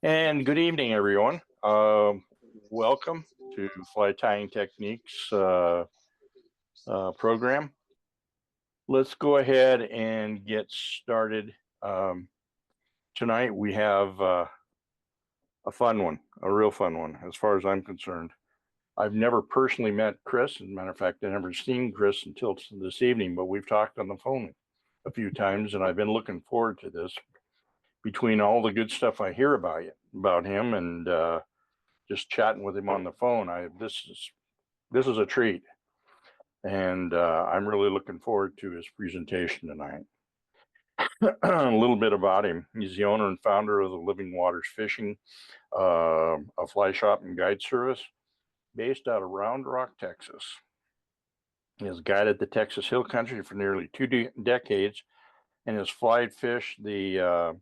And good evening, everyone. Welcome to Fly Tying Techniques program. Let's go ahead and get started. Tonight we have a fun one, a real fun one, as far as I'm concerned. I've never personally met Chris. As a matter of fact, I've never seen Chris until this evening, but we've talked on the phone a few times, and I've been looking forward to this. Between all the good stuff I hear about him and just chatting with him on the phone, this is a treat, and I'm really looking forward to his presentation tonight. A little bit about him: he's the owner and founder of the Living Waters Fishing, a fly shop and guide service based out of Round Rock, Texas. He has guided the Texas Hill Country for nearly 2 decades and has fly fished the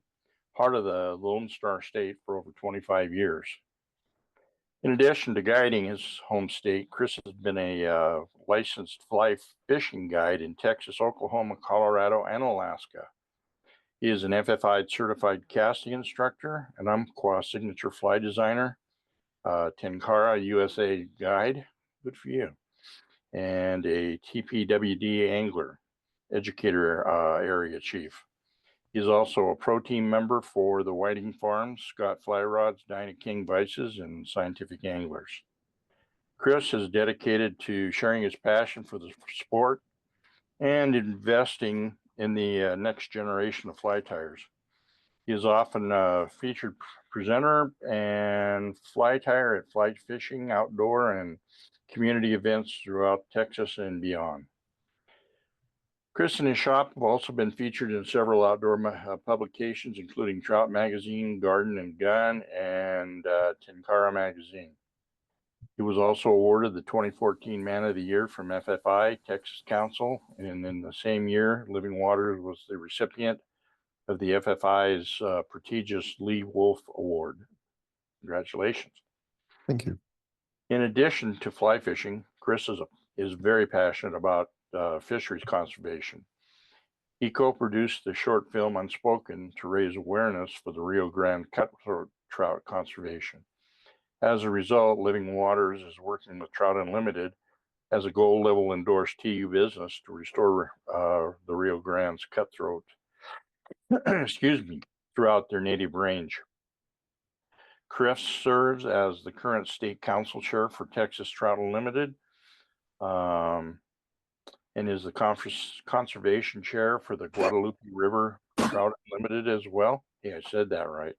heart of the Lone Star State for over 25 years. In addition to guiding his home state, Chris has been a licensed fly fishing guide in Texas, Oklahoma, Colorado, and Alaska. He is an FFI certified casting instructor, an Umpqua signature fly designer, Tenkara USA guide, good for you, and a TPWD angler, educator area chief. He is also a pro team member for the Whiting Farms, Scott Fly Rods, Dinah King Vices, and Scientific Anglers. Chris is dedicated to sharing his passion for the sport and investing in the next generation of fly tyers. He is often a featured presenter and fly tyer at fly fishing, outdoor, and community events throughout Texas and beyond. Chris and his shop have also been featured in several outdoor publications, including Trout Magazine, Garden and Gun, and Tenkara Magazine. He was also awarded the 2014 Man of the Year from FFI, Texas Council, and in the same year, Living Waters was the recipient of the FFI's prestigious Lee Wolf Award. Congratulations. Thank you. In addition to fly fishing, Chris is very passionate about fisheries conservation. He co-produced the short film Unspoken to raise awareness for the Rio Grande cutthroat trout conservation. As a result, Living Waters is working with Trout Unlimited as a gold level endorsed TU business to restore the Rio Grande's cutthroat throughout their native range. Chris serves as the current state council chair for Texas Trout Unlimited, and is the conservation chair for the Guadalupe River Trout Unlimited as well. Yeah, I said that right.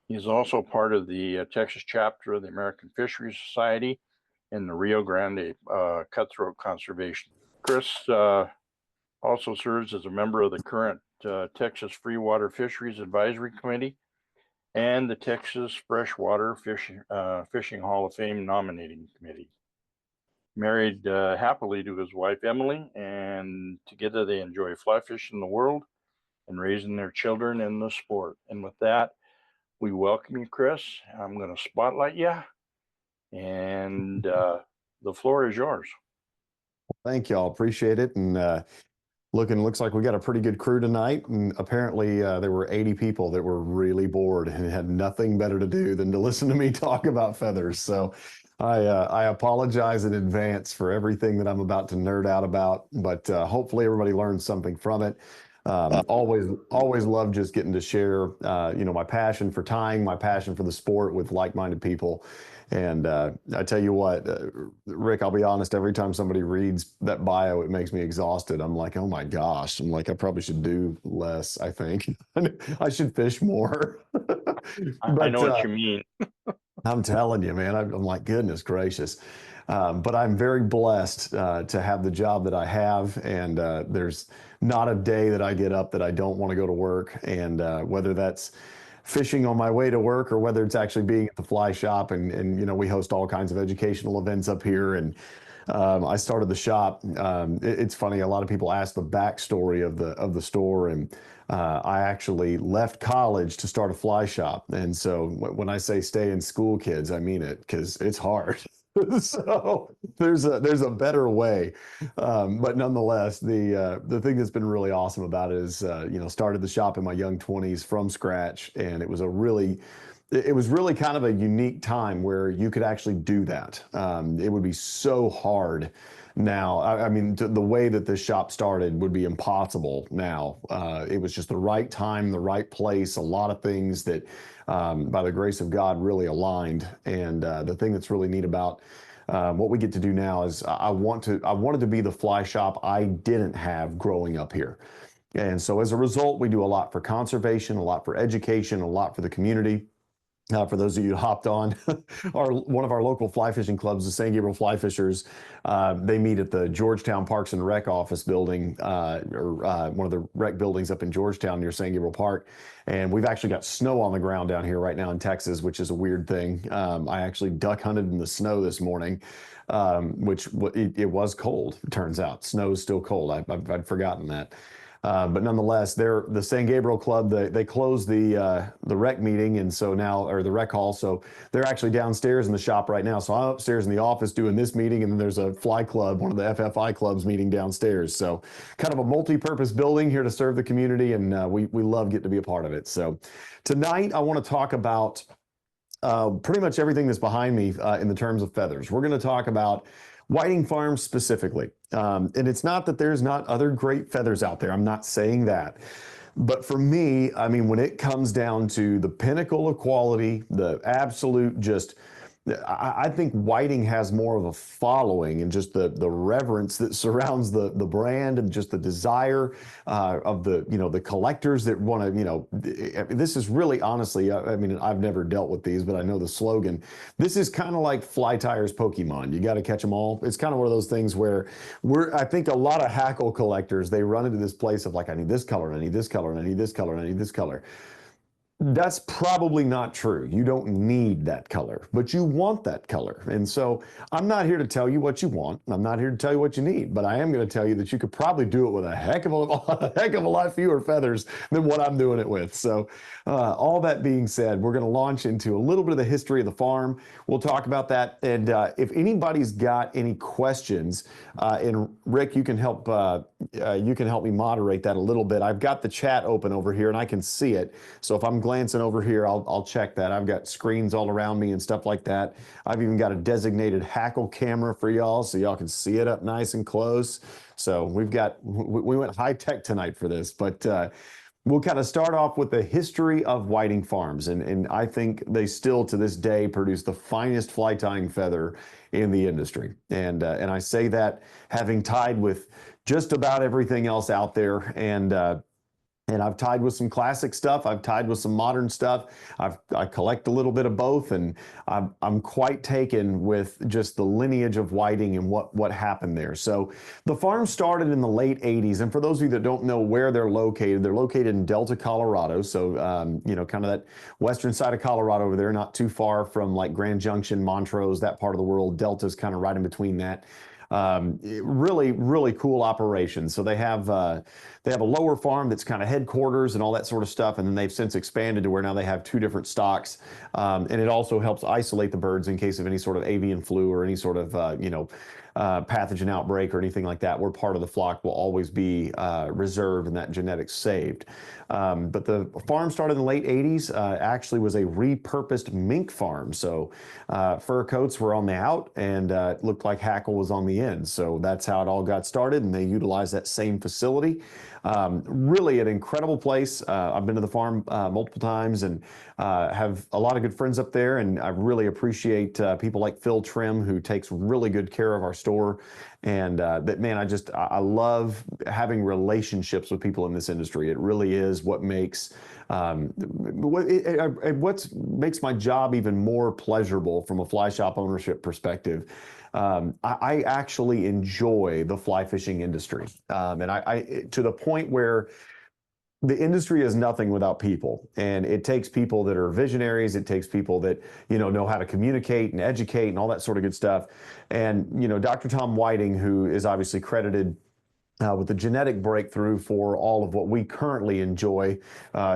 He's also part of the Texas chapter of the American Fisheries Society and the Rio Grande Cutthroat Conservation. Chris also serves as a member of the current Texas Freewater Fisheries Advisory Committee and the Texas Freshwater Fishing Hall of Fame Nominating Committee. Married happily to his wife, Emily, and together they enjoy fly fishing the world and raising their children in the sport. And with that, we welcome you, Chris. I'm going to spotlight you, and the floor is yours. Thank y'all. Appreciate it. And looks like we got a pretty good crew tonight. And apparently there were 80 people that were really bored and had nothing better to do than to listen to me talk about feathers. So I apologize in advance for everything that I'm about to nerd out about, but hopefully everybody learns something from it. Always love just getting to share, my passion for tying, my passion for the sport with like-minded people. And I tell you what, Rick, I'll be honest, every time somebody reads that bio, it makes me exhausted. I'm like, oh my gosh, I'm like, I probably should do less, I think. I should fish more. I know what you mean. I'm telling you, man, I'm like, goodness gracious. But I'm very blessed to have the job that I have, and there's not a day that I get up that I don't want to go to work, and whether that's fishing on my way to work or whether it's actually being at the fly shop, and we host all kinds of educational events up here, and I started the shop. It's funny, a lot of people ask the backstory of the store, and I actually left college to start a fly shop. And so when I say stay in school, kids, I mean it, because it's hard. So there's a better way, but nonetheless, the thing that's been really awesome about it is started the shop in my young 20s from scratch, and it was really kind of a unique time where you could actually do that. It would be so hard now. I mean, the way that this shop started would be impossible now. It was just the right time, the right place, a lot of things that, by the grace of God, really aligned. And the thing that's really neat about what we get to do now is I wanted to be the fly shop I didn't have growing up here. And so as a result, we do a lot for conservation, a lot for education, a lot for the community. For those of you who hopped on, one of our local fly fishing clubs, the San Gabriel Fly Fishers, they meet at the Georgetown Parks and Rec office building, or one of the rec buildings up in Georgetown near San Gabriel Park. And we've actually got snow on the ground down here right now in Texas, which is a weird thing. I actually duck hunted in the snow this morning, which it was cold, it turns out. Snow is still cold. I'd forgotten that. But nonetheless, the San Gabriel Club, they closed the rec meeting, and so now, or the rec hall, so they're actually downstairs in the shop right now. So I'm upstairs in the office doing this meeting, and then there's a fly club, one of the FFI clubs meeting downstairs. So kind of a multi-purpose building here to serve the community, and we love getting to be a part of it. So tonight I want to talk about pretty much everything that's behind me in the terms of feathers. We're going to talk about Whiting Farms specifically. And it's not that there's not other great feathers out there. I'm not saying that. But for me, I mean, when it comes down to the pinnacle of quality, the absolute just, I think Whiting has more of a following and just the reverence that surrounds the brand and just the desire of the collectors that want to, this is really honestly, I mean, I've never dealt with these, but I know the slogan. This is kind of like Fly Tyer's Pokemon. You got to catch them all. It's kind of one of those things where I think a lot of hackle collectors, they run into this place of like, I need this color, and I need this color, and I need this color, and I need this color. That's probably not true. You don't need that color, but you want that color. And so I'm not here to tell you what you want. I'm not here to tell you what you need, but I am going to tell you that you could probably do it with a heck of a lot fewer feathers than what I'm doing it with. So all that being said, we're going to launch into a little bit of the history of the farm. We'll talk about that. And if anybody's got any questions, and Rick, you can help me moderate that a little bit. I've got the chat open over here and I can see it. So if I'm glancing over here, I'll check that. I've got screens all around me and stuff like that. I've even got a designated hackle camera for y'all so y'all can see it up nice and close. So we went high tech tonight for this, but we'll kind of start off with the history of Whiting Farms. And I think they still to this day produce the finest fly tying feather in the industry. And I say that having tied with just about everything else out there. And I've tied with some classic stuff. I've tied with some modern stuff. I collect a little bit of both, and I'm quite taken with just the lineage of Whiting and what happened there. So the farm started in the late 80s, and for those of you that don't know where they're located in Delta, Colorado. So kind of that western side of Colorado over there, not too far from like Grand Junction, Montrose, that part of the world. Delta's kind of right in between that. Really, really cool operation. So they have a lower farm that's kind of headquarters and all that sort of stuff, and then they've since expanded to where now they have two different stocks, and it also helps isolate the birds in case of any sort of avian flu or any sort of pathogen outbreak or anything like that, where part of the flock will always be reserved and that genetics saved. But the farm started in the late 80s, actually was a repurposed mink farm. So fur coats were on the out, and it looked like hackle was on the end. So that's how it all got started, and they utilized that same facility. Really an incredible place. I've been to the farm multiple times and have a lot of good friends up there, and I really appreciate people like Phil Trim, who takes really good care of our store. And that, man, I love having relationships with people in this industry. It really is what makes what makes my job even more pleasurable from a fly shop ownership perspective. I actually enjoy the fly fishing industry, and I to the point where the industry is nothing without people, and it takes people that are visionaries. It takes people that know how to communicate and educate and all that sort of good stuff. And Dr. Tom Whiting, who is obviously credited with the genetic breakthrough for all of what we currently enjoy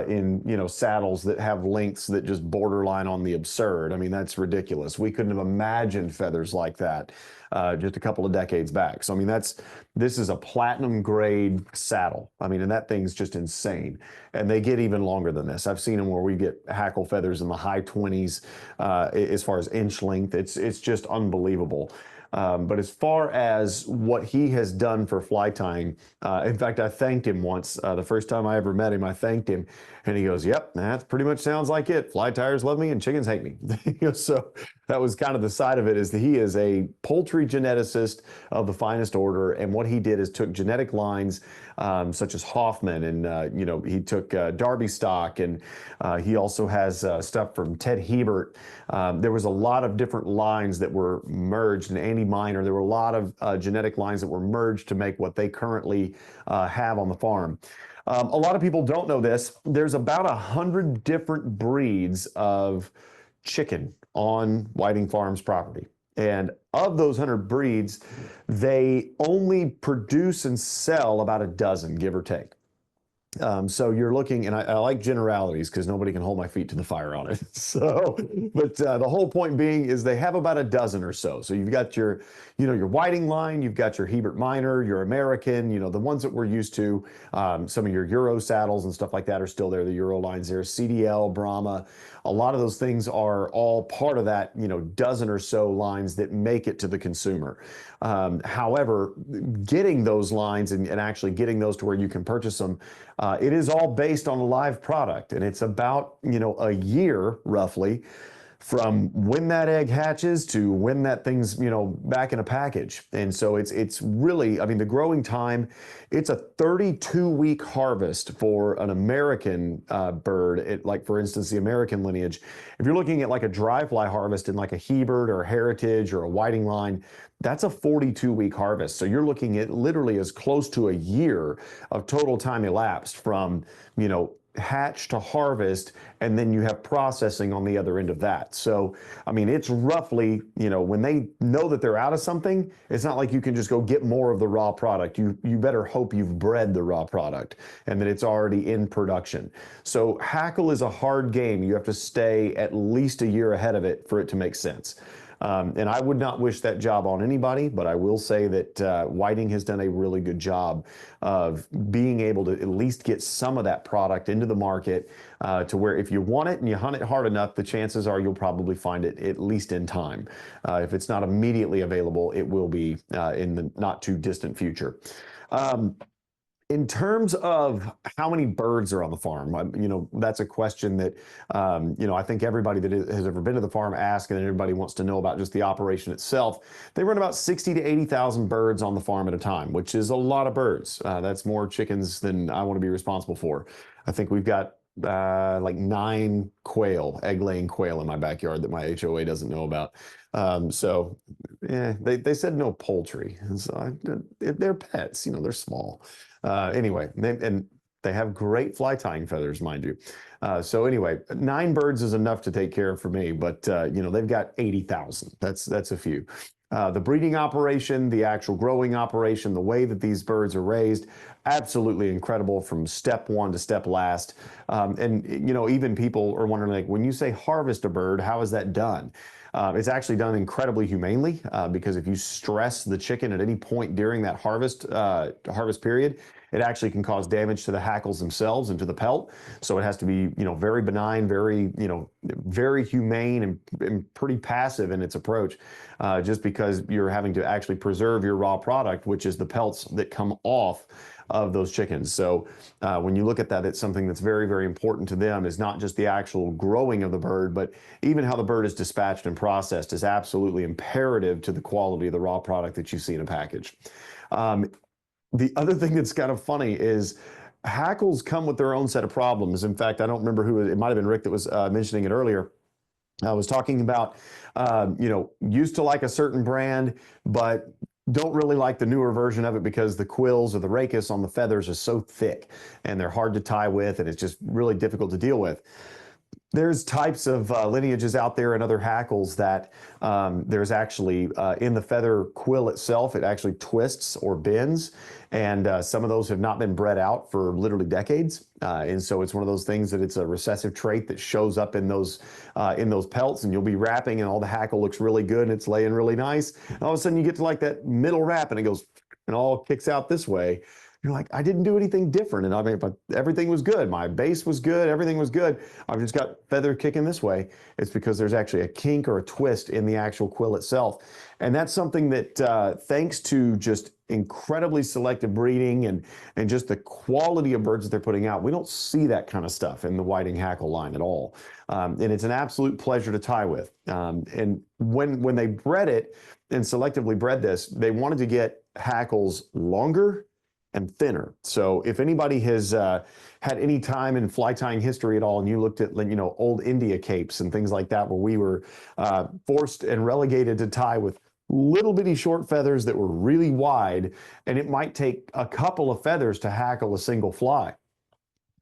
in saddles that have lengths that just borderline on the absurd. I mean, that's ridiculous. We couldn't have imagined feathers like that just a couple of decades back. So I mean, this is a platinum grade saddle. I mean, and that thing's just insane. And they get even longer than this. I've seen them where we get hackle feathers in the high 20s as far as inch length. It's just unbelievable. But as far as what he has done for fly tying, in fact, I thanked him once. The first time I ever met him, I thanked him, and he goes, "Yep, that pretty much sounds like it. Fly tyers love me, and chickens hate me." So that was kind of the side of it. Is that he is a poultry geneticist of the finest order, and what he did is took genetic lines such as Hoffman, and he took Darby stock, and he also has stuff from Ted Hebert. There was a lot of different lines that were merged, and Andy Miner. There were a lot of genetic lines that were merged to make what they currently have on the farm. A lot of people don't know this. There's about 100 different breeds of chicken on Whiting Farms property. And of those 100 breeds, they only produce and sell about a dozen, give or take. So you're looking, and I like generalities because nobody can hold my feet to the fire on it. So, but the whole point being is they have about a dozen or so. So you've got your Whiting line, you've got your Hebert Minor, your American, the ones that we're used to. Some of your Euro saddles and stuff like that are still there. The Euro lines there, CDL, Brahma. A lot of those things are all part of that, dozen or so lines that make it to the consumer. However, getting those lines and actually getting those to where you can purchase them, it is all based on a live product, and it's about a year roughly from when that egg hatches to when that thing's back in a package. And so it's really, I mean, the growing time, it's a 32-week harvest for an American bird. Like for instance, the American lineage. If you're looking at like a dry fly harvest in like a Hebert or a Heritage or a Whiting line, that's a 42-week harvest. So you're looking at literally as close to a year of total time elapsed from hatch to harvest, and then you have processing on the other end of that. So, I mean, it's roughly, when they know that they're out of something, it's not like you can just go get more of the raw product. You better hope you've bred the raw product and that it's already in production. So hackle is a hard game. You have to stay at least a year ahead of it for it to make sense. And I would not wish that job on anybody, but I will say that Whiting has done a really good job of being able to at least get some of that product into the market to where if you want it and you hunt it hard enough, the chances are you'll probably find it at least in time. If it's not immediately available, it will be in the not too distant future. In terms of how many birds are on the farm, that's a question that, I think everybody that has ever been to the farm asks, and everybody wants to know about just the operation itself. They run about 60 to 80,000 birds on the farm at a time, which is a lot of birds. That's more chickens than I want to be responsible for. I think we've got like 9 egg-laying quail in my backyard that my HOA doesn't know about. They said no poultry. So they're pets, they're small. Anyway, and they have great fly tying feathers, mind you. So anyway, 9 birds is enough to take care of for me, but they've got 80,000. That's a few. The breeding operation, the actual growing operation, the way that these birds are raised, absolutely incredible from step one to step last. And even people are wondering, like, when you say harvest a bird, how is that done? It's actually done incredibly humanely because if you stress the chicken at any point during that harvest period, it actually can cause damage to the hackles themselves and to the pelt. So it has to be, very benign, very, very humane and pretty passive in its approach, just because you're having to actually preserve your raw product, which is the pelts that come off of those chickens. So when you look at that, it's something that's very, very important to them, is not just the actual growing of the bird, but even how the bird is dispatched and processed is absolutely imperative to the quality of the raw product that you see in a package. The other thing that's kind of funny is hackles come with their own set of problems. In fact, I don't remember who, it might have been Rick that was mentioning it earlier. I was talking about, used to like a certain brand, but don't really like the newer version of it because the quills or the rachis on the feathers are so thick and they're hard to tie with, and it's just really difficult to deal with. There's types of lineages out there and other hackles that there's actually in the feather quill itself, it actually twists or bends. And some of those have not been bred out for literally decades. And so it's one of those things that it's a recessive trait that shows up in those pelts, and you'll be wrapping and all the hackle looks really good and it's laying really nice. And all of a sudden you get to like that middle wrap and it goes and all kicks out this way. You're like, I didn't do anything different. And I mean, but everything was good. My base was good. Everything was good. I've just got feather kicking this way. It's because there's actually a kink or a twist in the actual quill itself. And that's something that thanks to just incredibly selective breeding and just the quality of birds that they're putting out, we don't see that kind of stuff in the Whiting Hackle line at all. And it's an absolute pleasure to tie with. And when they bred it and selectively bred this, they wanted to get hackles longer and thinner. So if anybody has had any time in fly tying history at all, and you looked at, you know, old India capes and things like that, where we were forced and relegated to tie with little bitty short feathers that were really wide, and it might take a couple of feathers to hackle a single fly.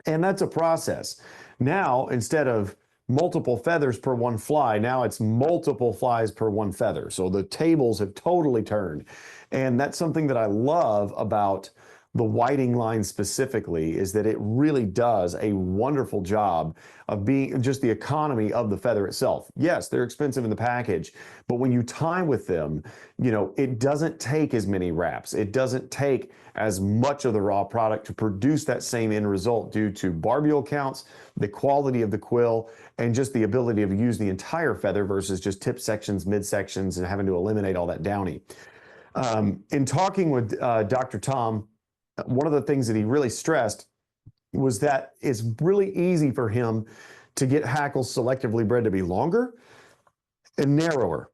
And that's a process. Now, instead of multiple feathers per one fly, now it's multiple flies per one feather. So the tables have totally turned. And that's something that I love about the Whiting line specifically, is that it really does a wonderful job of being just the economy of the feather itself. Yes, they're expensive in the package, but when you tie with them, you know, it doesn't take as many wraps. It doesn't take as much of the raw product to produce that same end result due to barbule counts, the quality of the quill, and just the ability to use the entire feather versus just tip sections, mid sections, and having to eliminate all that downy. In talking with Dr. Tom, one of the things that he really stressed was that it's really easy for him to get hackles selectively bred to be longer and narrower.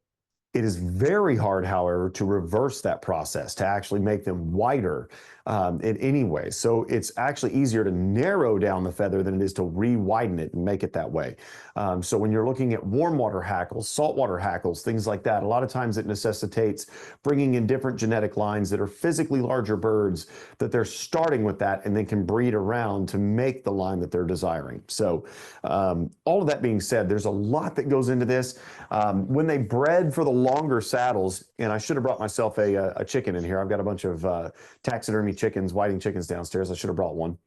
It is very hard, however, to reverse that process, to actually make them wider in any way. So it's actually easier to narrow down the feather than it is to re-widen it and make it that way. So when you're looking at warm water hackles, saltwater hackles, things like that, a lot of times it necessitates bringing in different genetic lines that are physically larger birds, that they're starting with that and then can breed around to make the line that they're desiring. So all of that being said, there's a lot that goes into this. When they bred for the longer saddles, and I should have brought myself a chicken in here. I've got a bunch of taxidermy chickens, whiting chickens downstairs. I should have brought one.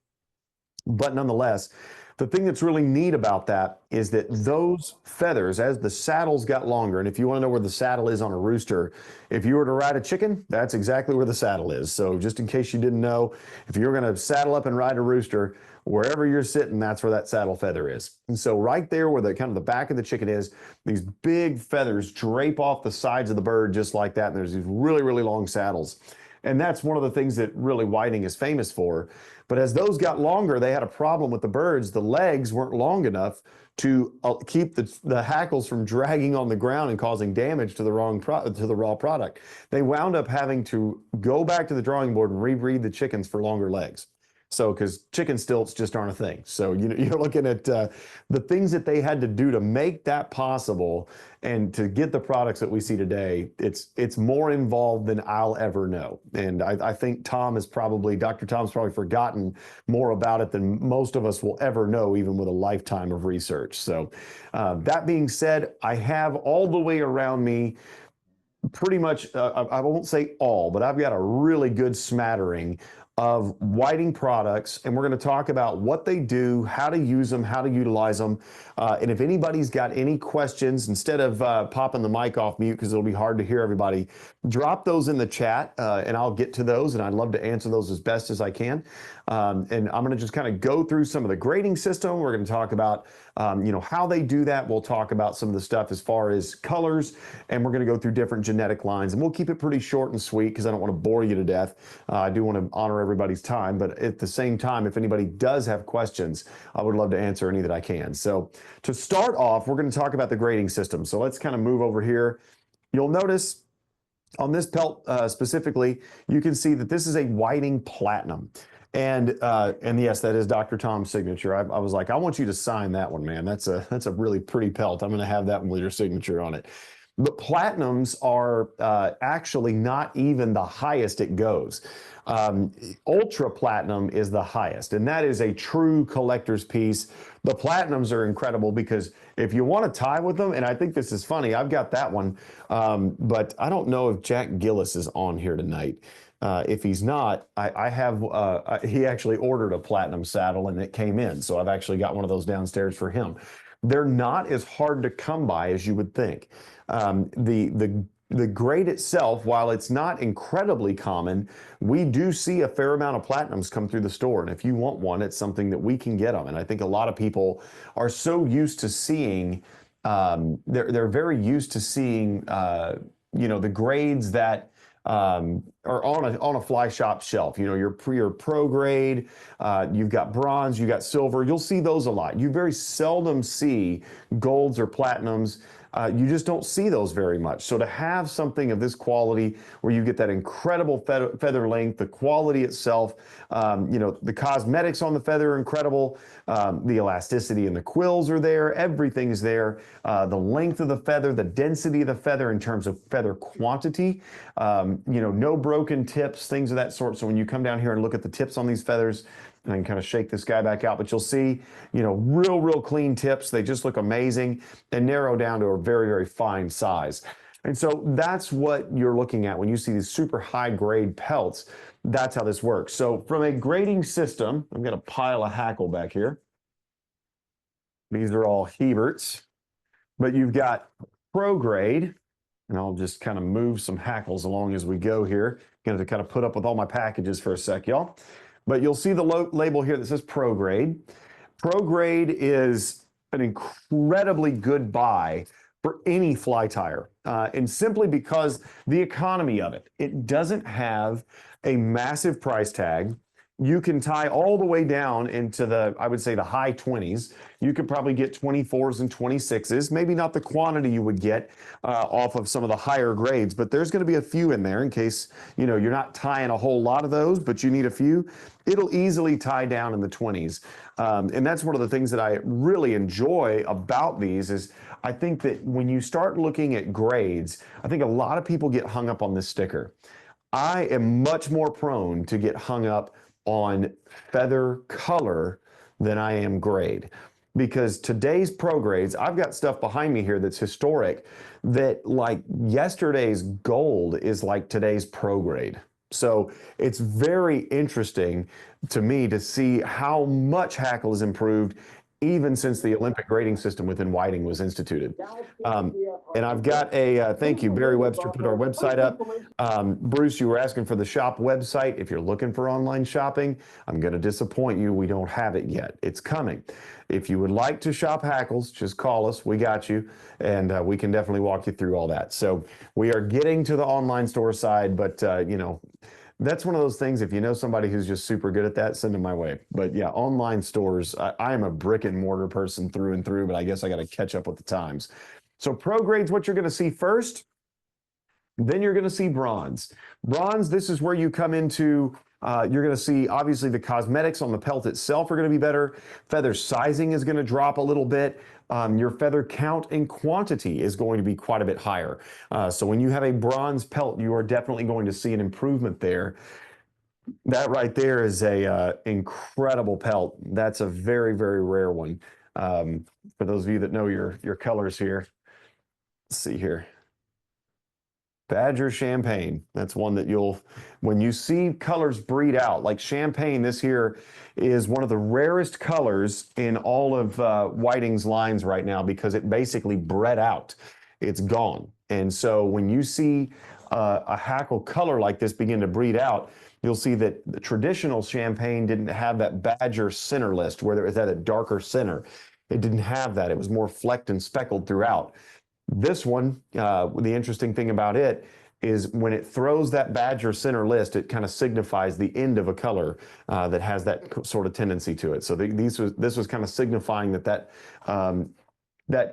But nonetheless, the thing that's really neat about that is that those feathers, as the saddles got longer, and if you want to know where the saddle is on a rooster, if you were to ride a chicken, that's exactly where the saddle is. So just in case you didn't know, if you're going to saddle up and ride a rooster, wherever you're sitting, that's where that saddle feather is. And so right there where the kind of the back of the chicken is, these big feathers drape off the sides of the bird just like that. And there's these really, really long saddles. And that's one of the things that really Whiting is famous for. But as those got longer, they had a problem with the birds. The legs weren't long enough to keep the hackles from dragging on the ground and causing damage to the raw product. They wound up having to go back to the drawing board and rebreed the chickens for longer legs. So, because chicken stilts just aren't a thing. So, you know, you're looking at the things that they had to do to make that possible and to get the products that we see today. It's more involved than I'll ever know. And I think Dr. Tom's probably forgotten more about it than most of us will ever know, even with a lifetime of research. So that being said, I have all the way around me pretty much, I won't say all, but I've got a really good smattering of Whiting products, and we're going to talk about what they do, how to use them, how to utilize them, and if anybody's got any questions, instead of popping the mic off mute because it'll be hard to hear everybody, drop those in the chat, and I'll get to those, and I'd love to answer those as best as I can. And I'm going to just kind of go through some of the grading system. We're going to talk about you know, how they do that. We'll talk about some of the stuff as far as colors, and we're going to go through different genetic lines, and we'll keep it pretty short and sweet because I don't want to bore you to death. I do want to honor everybody's time, but at the same time, if anybody does have questions, I would love to answer any that I can. So to start off, we're going to talk about the grading system. So let's kind of move over here. You'll notice on this pelt specifically, you can see that this is a Whiting Platinum. And yes, that is Dr. Tom's signature. I was like, I want you to sign that one, man. That's a really pretty pelt. I'm going to have that one with your signature on it. The platinums are actually not even the highest it goes. Um, Ultra platinum is the highest, and that is a true collector's piece. The platinums are incredible because if you want to tie with them, and I think this is funny, I've got that one, but I don't know if Jack Gillis is on here tonight. If he's not, I have, he actually ordered a platinum saddle and it came in. So I've actually got one of those downstairs for him. They're not as hard to come by as you would think. The grade itself, while it's not incredibly common, we do see a fair amount of platinums come through the store. And if you want one, it's something that we can get them. And I think a lot of people are so used to seeing, they're very used to seeing, the grades that are on a fly shop shelf. You know, your pro grade, you've got bronze, you got silver. You'll see those a lot. You very seldom see golds or platinums. You just don't see those very much. So to have something of this quality where you get that incredible feather length, the quality itself, the cosmetics on the feather are incredible. The elasticity in the quills are there. Everything's there. The length of the feather, the density of the feather in terms of feather quantity, no broken tips, things of that sort. So when you come down here and look at the tips on these feathers, and I can kind of shake this guy back out, but you'll see, real clean tips. They just look amazing and narrow down to a very, very fine size. And so that's what you're looking at when you see these super high grade pelts. That's how this works. So from a grading system, I've got a pile of hackle back here. These are all Heberts, but you've got pro grade, and I'll just kind of move some hackles along as we go here. Going to kind of put up with all my packages for a sec, y'all. But you'll see the label here that says pro grade. Pro grade is an incredibly good buy for any fly tyer, and simply because the economy of it. It doesn't have a massive price tag. You can tie all the way down into I would say the high 20s. You could probably get 24s and 26s, maybe not the quantity you would get off of some of the higher grades, but there's going to be a few in there in case, you're not tying a whole lot of those, but you need a few. It'll easily tie down in the 20s. And that's one of the things that I really enjoy about these is I think that when you start looking at grades, I think a lot of people get hung up on this sticker. I am much more prone to get hung up on feather color than I am grade. Because today's pro grades, I've got stuff behind me here that's historic that like yesterday's gold is like today's pro grade. So it's very interesting to me to see how much hackle has improved even since the Olympic grading system within Whiting was instituted. And I've got thank you, Barry Webster put our website up. Bruce, you were asking for the shop website. If you're looking for online shopping, I'm going to disappoint you. We don't have it yet. It's coming. If you would like to shop hackles, just call us. We got you. And we can definitely walk you through all that. So we are getting to the online store side, but that's one of those things. If you know somebody who's just super good at that, send them my way. But yeah, online stores, I am a brick and mortar person through and through, but I guess I got to catch up with the times. So pro grade's what you're going to see first. Then you're going to see bronze. Bronze, this is where you come into, you're going to see obviously the cosmetics on the pelt itself are going to be better. Feather sizing is going to drop a little bit. Your feather count and quantity is going to be quite a bit higher. So when you have a bronze pelt, you are definitely going to see an improvement there. That right there is a incredible pelt. That's a very, very rare one. For those of you that know your colors here, let's see here. Badger Champagne. That's one that when you see colors breed out, like Champagne, this here is one of the rarest colors in all of Whiting's lines right now because it basically bred out. It's gone. And so when you see a hackle color like this begin to breed out, you'll see that the traditional Champagne didn't have that Badger center list where it had a darker center. It didn't have that. It was more flecked and speckled throughout. This one, the interesting thing about it is when it throws that Badger center list, it kind of signifies the end of a color that has that sort of tendency to it. So this was kind of signifying that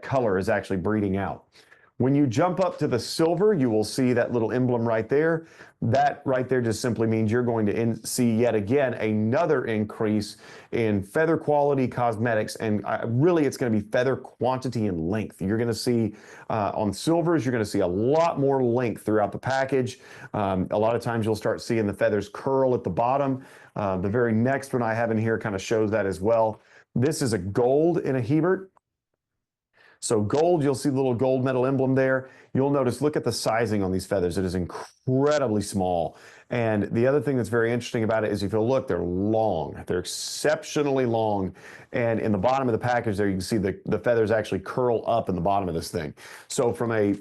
color is actually breeding out. When you jump up to the silver, you will see that little emblem right there. That right there just simply means you're going to see yet again another increase in feather quality, cosmetics, and really it's going to be feather quantity and length. You're going to see on silvers, you're going to see a lot more length throughout the package. A lot of times you'll start seeing the feathers curl at the bottom. The very next one I have in here kind of shows that as well. This is a gold in a Hebert. So gold, you'll see the little gold metal emblem there. You'll notice, look at the sizing on these feathers. It is incredibly small. And the other thing that's very interesting about it is if you'll look, they're long. They're exceptionally long. And in the bottom of the package there, you can see the feathers actually curl up in the bottom of this thing. So from a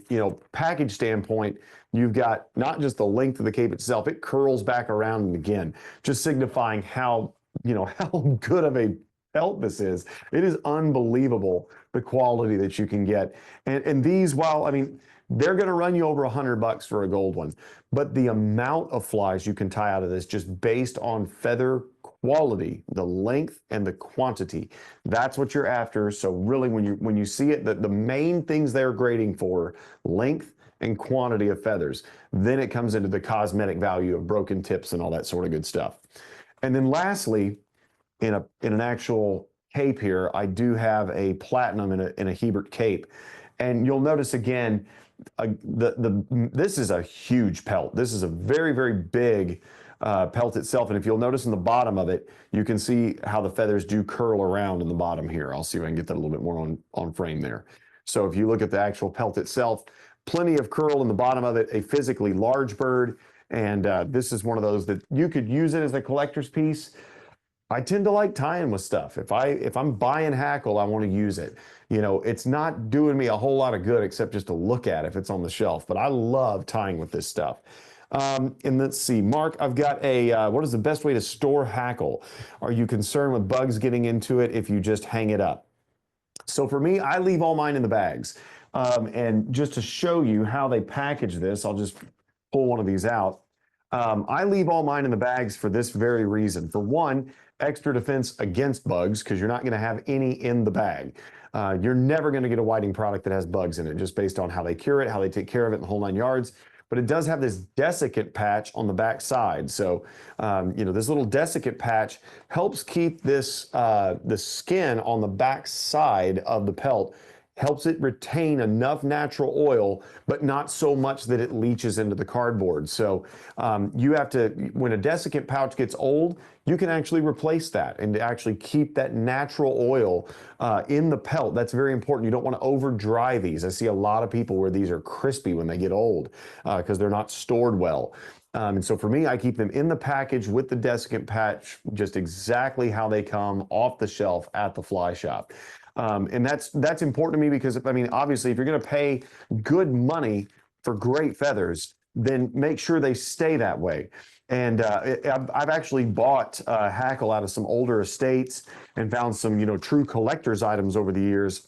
package standpoint, you've got not just the length of the cape itself, it curls back around and again, just signifying how good of a pelt this is. It is unbelievable the quality that you can get. And these, while, I mean, they're going to run you over $100 for a gold one, but the amount of flies you can tie out of this just based on feather quality, the length and the quantity, that's what you're after. So really when you see it, the main things they're grading for, length and quantity of feathers, then it comes into the cosmetic value of broken tips and all that sort of good stuff. And then lastly, in an actual cape here, I do have a platinum in a Hebert cape. And you'll notice again, this is a huge pelt. This is a very, very big pelt itself. And if you'll notice in the bottom of it, you can see how the feathers do curl around in the bottom here. I'll see if I can get that a little bit more on frame there. So if you look at the actual pelt itself, plenty of curl in the bottom of it, a physically large bird. And this is one of those that you could use it as a collector's piece. I tend to like tying with stuff. If I'm buying hackle, I want to use it. It's not doing me a whole lot of good except just to look at it if it's on the shelf. But I love tying with this stuff. And let's see, Mark, I've got what is the best way to store hackle? Are you concerned with bugs getting into it if you just hang it up? So for me, I leave all mine in the bags. And just to show you how they package this, I'll just pull one of these out. I leave all mine in the bags for this very reason. For one, extra defense against bugs, because you're not going to have any in the bag. You're never going to get a whiting product that has bugs in it, just based on how they cure it, how they take care of it, and the whole 9 yards. But it does have this desiccant patch on the back side. So, this little desiccant patch helps keep this the skin on the back side of the pelt, helps it retain enough natural oil, but not so much that it leaches into the cardboard. So you have to, when a desiccant pouch gets old, you can actually replace that and actually keep that natural oil in the pelt. That's very important. You don't want to over dry these. I see a lot of people where these are crispy when they get old because they're not stored well. And so for me, I keep them in the package with the desiccant patch, just exactly how they come off the shelf at the fly shop. And that's important to me because, obviously, if you're going to pay good money for great feathers, then make sure they stay that way. And I've actually bought hackle out of some older estates and found some, true collector's items over the years.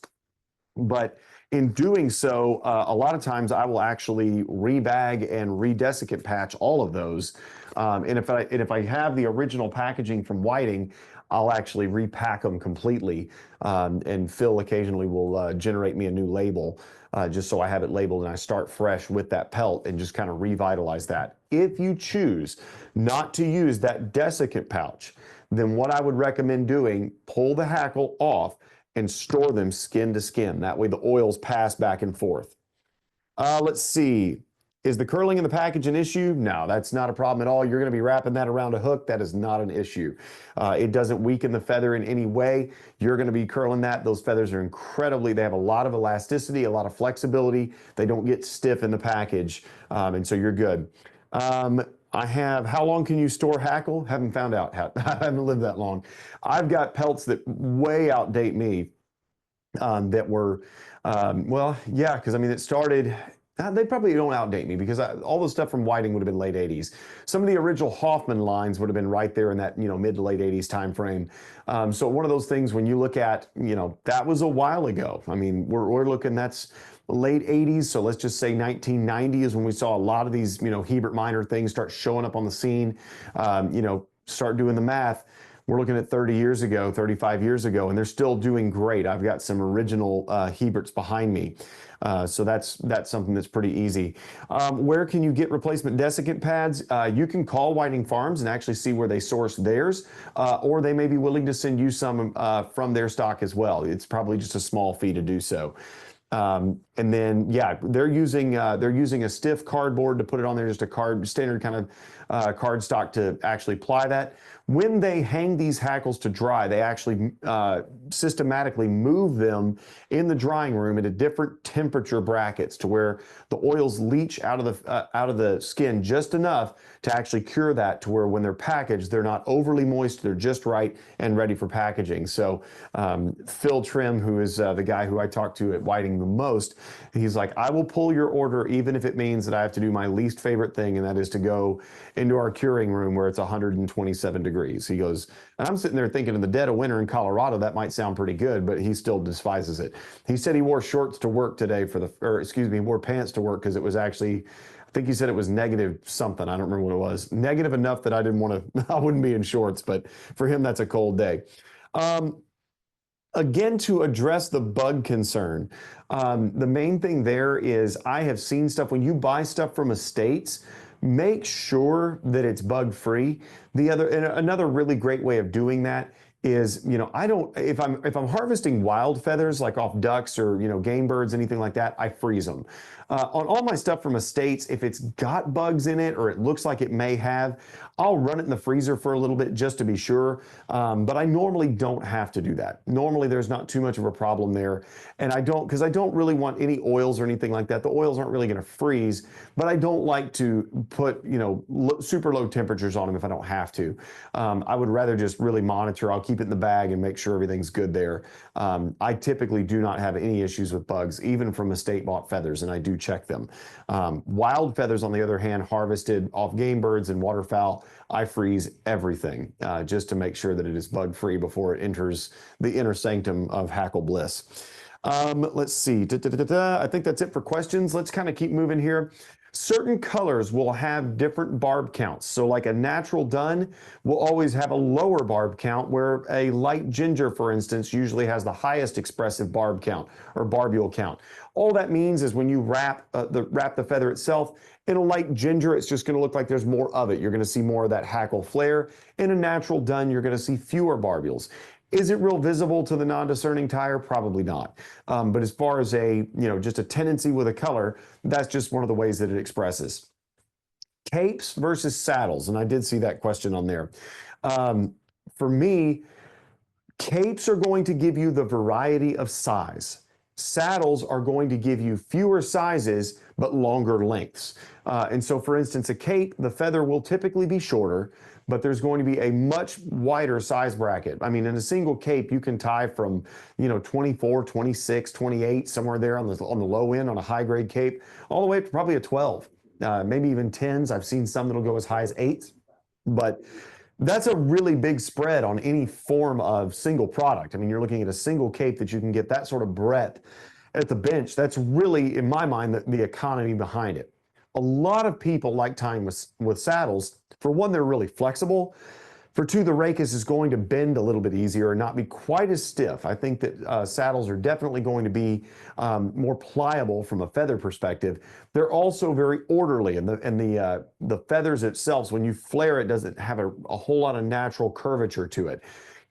But in doing so, a lot of times I will actually rebag and re-desiccant patch all of those. And if I have the original packaging from Whiting, I'll actually repack them completely. And Phil occasionally will generate me a new label just so I have it labeled and I start fresh with that pelt and just kind of revitalize that. If you choose not to use that desiccant pouch, then what I would recommend doing, pull the hackle off and store them skin to skin. That way the oils pass back and forth. Let's see. Is the curling in the package an issue? No, that's not a problem at all. You're going to be wrapping that around a hook. That is not an issue. It doesn't weaken the feather in any way. You're going to be curling that. Those feathers are they have a lot of elasticity, a lot of flexibility. They don't get stiff in the package. And so you're good. How long can you store hackle? Haven't found out. I haven't lived that long. I've got pelts that way outdate me that were, because it started. They probably don't outdate me because all the stuff from Whiting would have been late 80s. Some of the original Hoffman lines would have been right there in that mid to late 80s time frame. So one of those things when you look at that was a while ago. We're looking that's late 80s. So let's just say 1990 is when we saw a lot of these Hebert minor things start showing up on the scene. Start doing the math. we're looking at 30 years ago, 35 years ago, and they're still doing great. I've got some original Heberts behind me. So that's something that's pretty easy. Where can you get replacement desiccant pads? You can call Whiting Farms and actually see where they source theirs, or they may be willing to send you some from their stock as well. It's probably just a small fee to do so. And then, yeah, they're using a stiff cardboard to put it on there, just a standard kind of card stock to actually ply that. When they hang these hackles to dry, they actually systematically move them in the drying room into different temperature brackets to where the oils leach out of the skin just enough to actually cure that, to where when they're packaged, they're not overly moist, they're just right and ready for packaging. So Phil Trim, who is the guy who I talk to at Whiting the most, he's like, I will pull your order even if it means that I have to do my least favorite thing, and that is to go into our curing room where it's 127 degrees. He goes, and I'm sitting there thinking in the dead of winter in Colorado, that might sound pretty good, but he still despises it. He said he wore shorts to work today he wore pants to work because it was actually, I think he said it was negative something. I don't remember what it was. Negative enough that I wouldn't be in shorts, but for him, that's a cold day. Again, to address the bug concern, the main thing there is I have seen stuff when you buy stuff from estates, make sure that it's bug free. Another really great way of doing that is, if I'm harvesting wild feathers like off ducks or game birds, anything like that, I freeze them. On all my stuff from estates, if it's got bugs in it or it looks like it may have, I'll run it in the freezer for a little bit just to be sure. But I normally don't have to do that. Normally there's not too much of a problem there. And because I don't really want any oils or anything like that. The oils aren't really going to freeze, but I don't like to put, super low temperatures on them if I don't have to. I would rather just really monitor. I'll keep it in the bag and make sure everything's good there. I typically do not have any issues with bugs, even from estate bought feathers, and I do check them. Wild feathers, on the other hand, harvested off game birds and waterfowl, I freeze everything just to make sure that it is bug free before it enters the inner sanctum of hackle bliss. Let's see. I think that's it for questions. Let's kind of keep moving here. Certain colors will have different barb counts. So like a natural dun will always have a lower barb count, where a light ginger, for instance, usually has the highest expressive barb count or barbule count. All that means is when you wrap the feather itself in a light ginger, it's just going to look like there's more of it. You're going to see more of that hackle flare. In a natural dun, you're going to see fewer barbules. Is it real visible to the non-discerning tyer? Probably not. But as far as just a tendency with a color, that's just one of the ways that it expresses. Capes versus saddles, and I did see that question on there. For me, capes are going to give you the variety of size. Saddles are going to give you fewer sizes, but longer lengths. And so, for instance, a cape, the feather will typically be shorter, but there's going to be a much wider size bracket. I mean, in a single cape, you can tie from, 24, 26, 28, somewhere there on the low end on a high grade cape, all the way up to probably a 12, maybe even 10s. I've seen some that'll go as high as 8s, but that's a really big spread on any form of single product. I mean, you're looking at a single cape that you can get that sort of breadth at the bench. That's really, in my mind, the economy behind it. A lot of people like tying with saddles. For one, they're really flexible. For two, the rachis is going to bend a little bit easier and not be quite as stiff. I think that saddles are definitely going to be more pliable from a feather perspective. They're also very orderly, and the feathers itself, when you flare it, doesn't have a whole lot of natural curvature to it.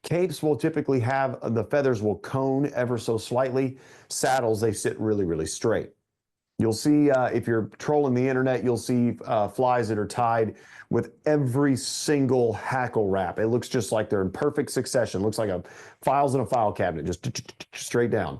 Capes will typically have, the feathers will cone ever so slightly. Saddles, they sit really, really straight. You'll see, if you're trolling the internet, you'll see flies that are tied with every single hackle wrap. It looks just like they're in perfect succession. It looks like files in a file cabinet, just straight down.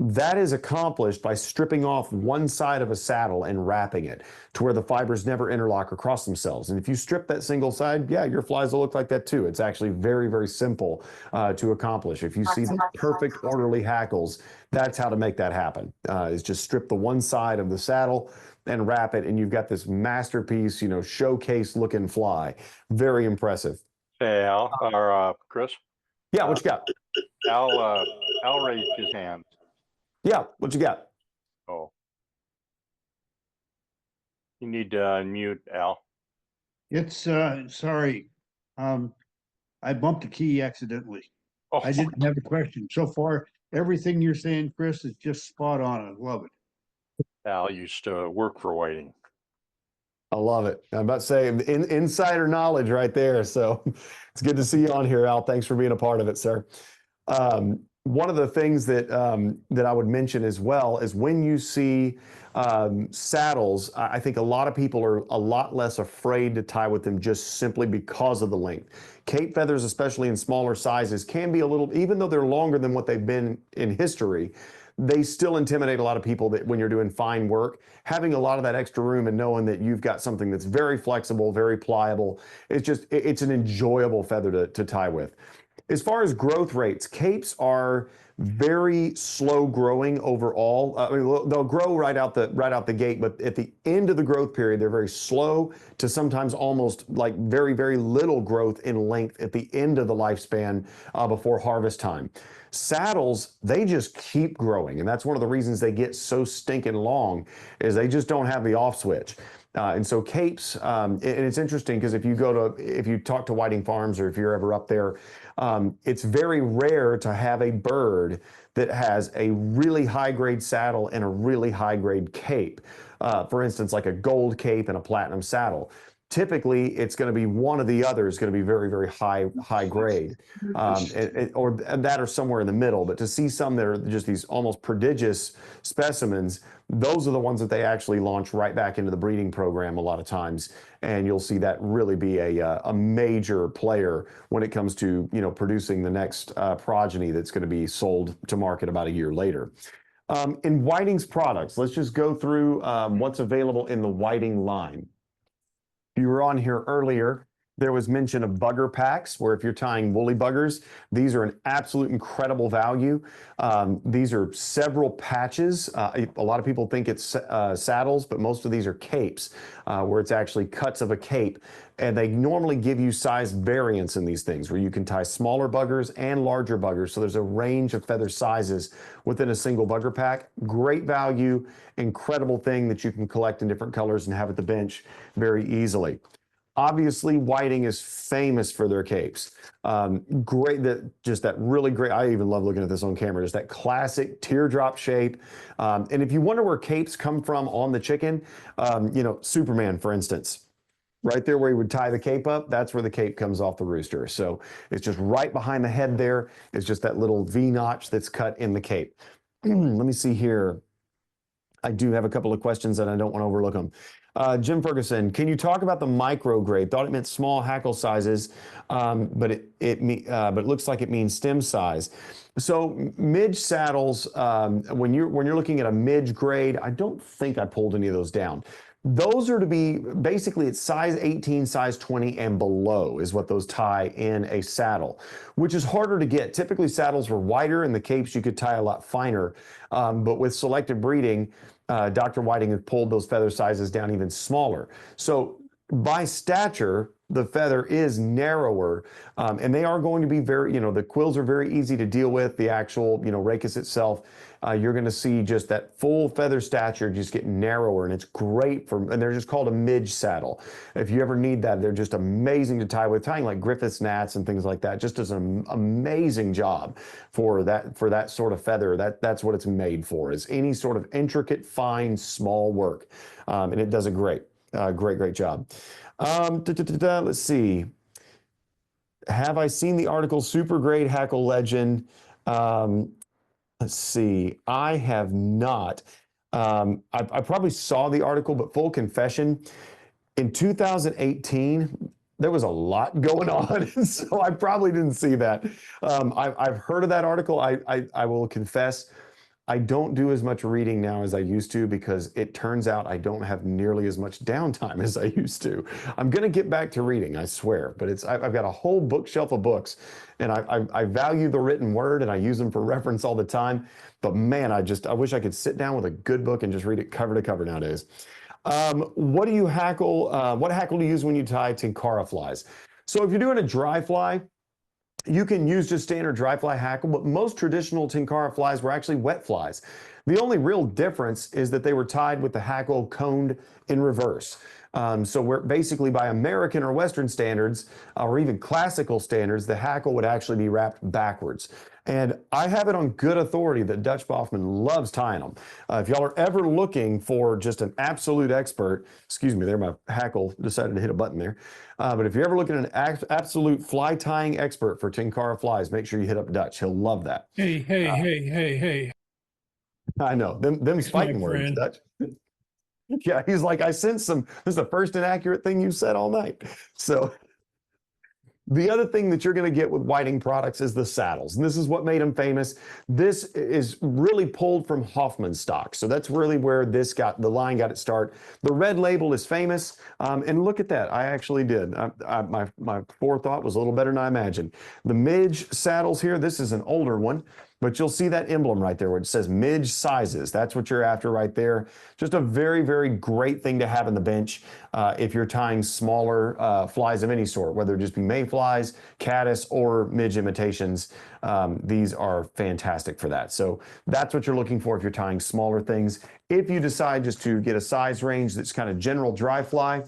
That is accomplished by stripping off one side of a saddle and wrapping it to where the fibers never interlock or cross themselves. And if you strip that single side, yeah, your flies will look like that too. It's actually very, very simple to accomplish. If you see the perfect orderly hackles, that's how to make that happen, is just strip the one side of the saddle and wrap it, and you've got this masterpiece, showcase looking fly. Very impressive. Hey, Al, or Chris? Yeah, what you got? Al raised his hand. Yeah, what you got? Oh. You need to unmute, Al. It's sorry. I bumped a key accidentally. Oh, I didn't have a question. So far, everything you're saying, Chris, is just spot on. I love it. Al used to work for Whiting. I love it. I'm about to say insider knowledge right there. So it's good to see you on here, Al. Thanks for being a part of it, sir. One of the things that that I would mention as well is when you see saddles, I think a lot of people are a lot less afraid to tie with them just simply because of the length. Cape feathers, especially in smaller sizes, can be a little, even though they're longer than what they've been in history, they still intimidate a lot of people that when you're doing fine work, having a lot of that extra room and knowing that you've got something that's very flexible, very pliable, it's an enjoyable feather to tie with. As far as growth rates, capes are very slow growing overall. I mean, they'll grow right out the gate, but at the end of the growth period, they're very slow to sometimes almost like very, very little growth in length at the end of the lifespan before harvest time. Saddles, they just keep growing, and that's one of the reasons they get so stinking long is they just don't have the off switch. And so capes, and it's interesting because if you talk to Whiting Farms or if you're ever up there, it's very rare to have a bird that has a really high grade saddle and a really high grade cape. For instance, like a gold cape and a platinum saddle. Typically, it's going to be one or the other is going to be very, very high grade, or that or somewhere in the middle. But to see some that are just these almost prodigious specimens, those are the ones that they actually launch right back into the breeding program a lot of times, and you'll see that really be a major player when it comes to producing the next progeny that's going to be sold to market about a year later. In Whiting's products, let's just go through what's available in the Whiting line. You were on here earlier. There was mention of bugger packs, where if you're tying woolly buggers, these are an absolute incredible value. These are several patches. A lot of people think it's saddles, but most of these are capes, where it's actually cuts of a cape. And they normally give you size variants in these things, where you can tie smaller buggers and larger buggers. So there's a range of feather sizes within a single bugger pack. Great value, incredible thing that you can collect in different colors and have at the bench very easily. Obviously, Whiting is famous for their capes. Great, just that really great. I even love looking at this on camera. Just that classic teardrop shape. And if you wonder where capes come from on the chicken, Superman, for instance, right there where he would tie the cape up, that's where the cape comes off the rooster. So it's just right behind the head there. It's just that little V notch that's cut in the cape. Let me see here. I do have a couple of questions and I don't want to overlook them. Jim Ferguson, can you talk about the micro grade? Thought it meant small hackle sizes, but it looks like it means stem size. So midge saddles, when you're looking at a midge grade, I don't think I pulled any of those down. Those are to be basically it's size 18, size 20 and below is what those tie in a saddle, which is harder to get. Typically saddles were wider and the capes you could tie a lot finer. But with selective breeding, Dr. Whiting has pulled those feather sizes down even smaller. So by stature, the feather is narrower, and they are going to be very, the quills are very easy to deal with. The actual, rachis itself, you're going to see just that full feather stature just get narrower, and it's great and they're just called a midge saddle. If you ever need that, they're just amazing to tie with, tying like Griffith's gnats and things like that. Just does an amazing job for that sort of feather. That's what it's made for, is any sort of intricate, fine, small work, and it does a great job. Let's see. Have I seen the article Super Grade Hackle Legend? Let's see. I have not. I probably saw the article, but full confession, in 2018, there was a lot going on, so I probably didn't see that. I've heard of that article. I will confess, I don't do as much reading now as I used to because it turns out I don't have nearly as much downtime as I used to. I'm going to get back to reading, I swear, but I've got a whole bookshelf of books, and I value the written word and I use them for reference all the time. But man, I wish I could sit down with a good book and just read it cover to cover nowadays. What do you hackle? What hackle do you use when you tie Tenkara flies? So if you're doing a dry fly, you can use just standard dry fly hackle, but most traditional Tenkara flies were actually wet flies. The only real difference is that they were tied with the hackle coned in reverse. So we're basically, by American or Western standards, or even classical standards, the hackle would actually be wrapped backwards. And I have it on good authority that Dutch Boffman loves tying them. If y'all are ever looking for just an absolute expert, excuse me, there my hackle decided to hit a button there. But if you're ever looking at an absolute fly tying expert for Tenkara flies, make sure you hit up Dutch. He'll love that. Hey. I know, them's Thanks, my fighting words, friend. Dutch. Yeah, he's like, I sense some, this is the first inaccurate thing you've said all night. So the other thing that you're going to get with Whiting products is the saddles. And this is what made them famous. This is really pulled from Hoffman stock. So that's really where this the line got its start. The red label is famous. And look at that. I actually did. My forethought was a little better than I imagined. The Midge saddles here, this is an older one. But you'll see that emblem right there where it says Midge sizes. That's what you're after right there. Just a very, very great thing to have in the bench if you're tying smaller flies of any sort, whether it just be mayflies, caddis, or midge imitations. These are fantastic for that. So that's what you're looking for if you're tying smaller things. If you decide just to get a size range that's kind of general dry fly,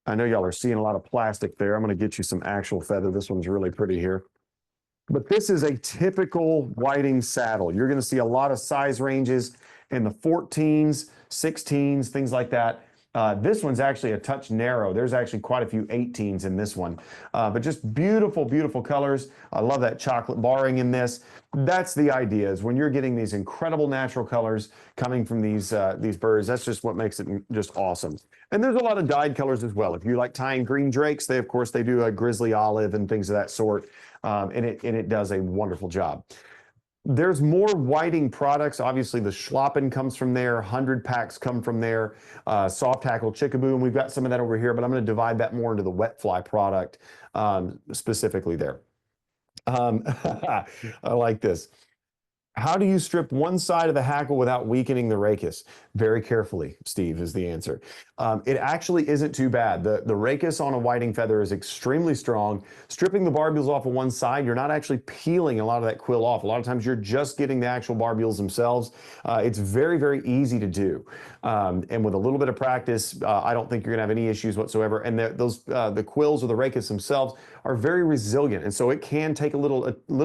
I know y'all are seeing a lot of plastic there. I'm going to get you some actual feather. This one's really pretty here. But this is a typical Whiting saddle. You're going to see a lot of size ranges in the 14s, 16s, things like that. This one's actually a touch narrow. There's actually quite a few 18s in this one. But just beautiful, beautiful colors. I love that chocolate barring in this. That's the idea, is when you're getting these incredible natural colors coming from these birds, that's just what makes it just awesome. And there's a lot of dyed colors as well. If you like tying green drakes, of course, they do a grizzly olive and things of that sort. And it does a wonderful job. There's more Whiting products. Obviously, the Schlappen comes from there. 100 packs come from there. Soft Hackle Chickaboo, and we've got some of that over here, but I'm going to divide that more into the wet fly product specifically there. I like this. How do you strip one side of the hackle without weakening the rachis? Very carefully, Steve, is the answer. It actually isn't too bad. The rachis on a Whiting feather is extremely strong. Stripping the barbules off of one side, you're not actually peeling a lot of that quill off. A lot of times you're just getting the actual barbules themselves. It's very, very easy to do. And with a little bit of practice, I don't think you're gonna have any issues whatsoever. And the quills or the rachis themselves are very resilient. And so it can take a little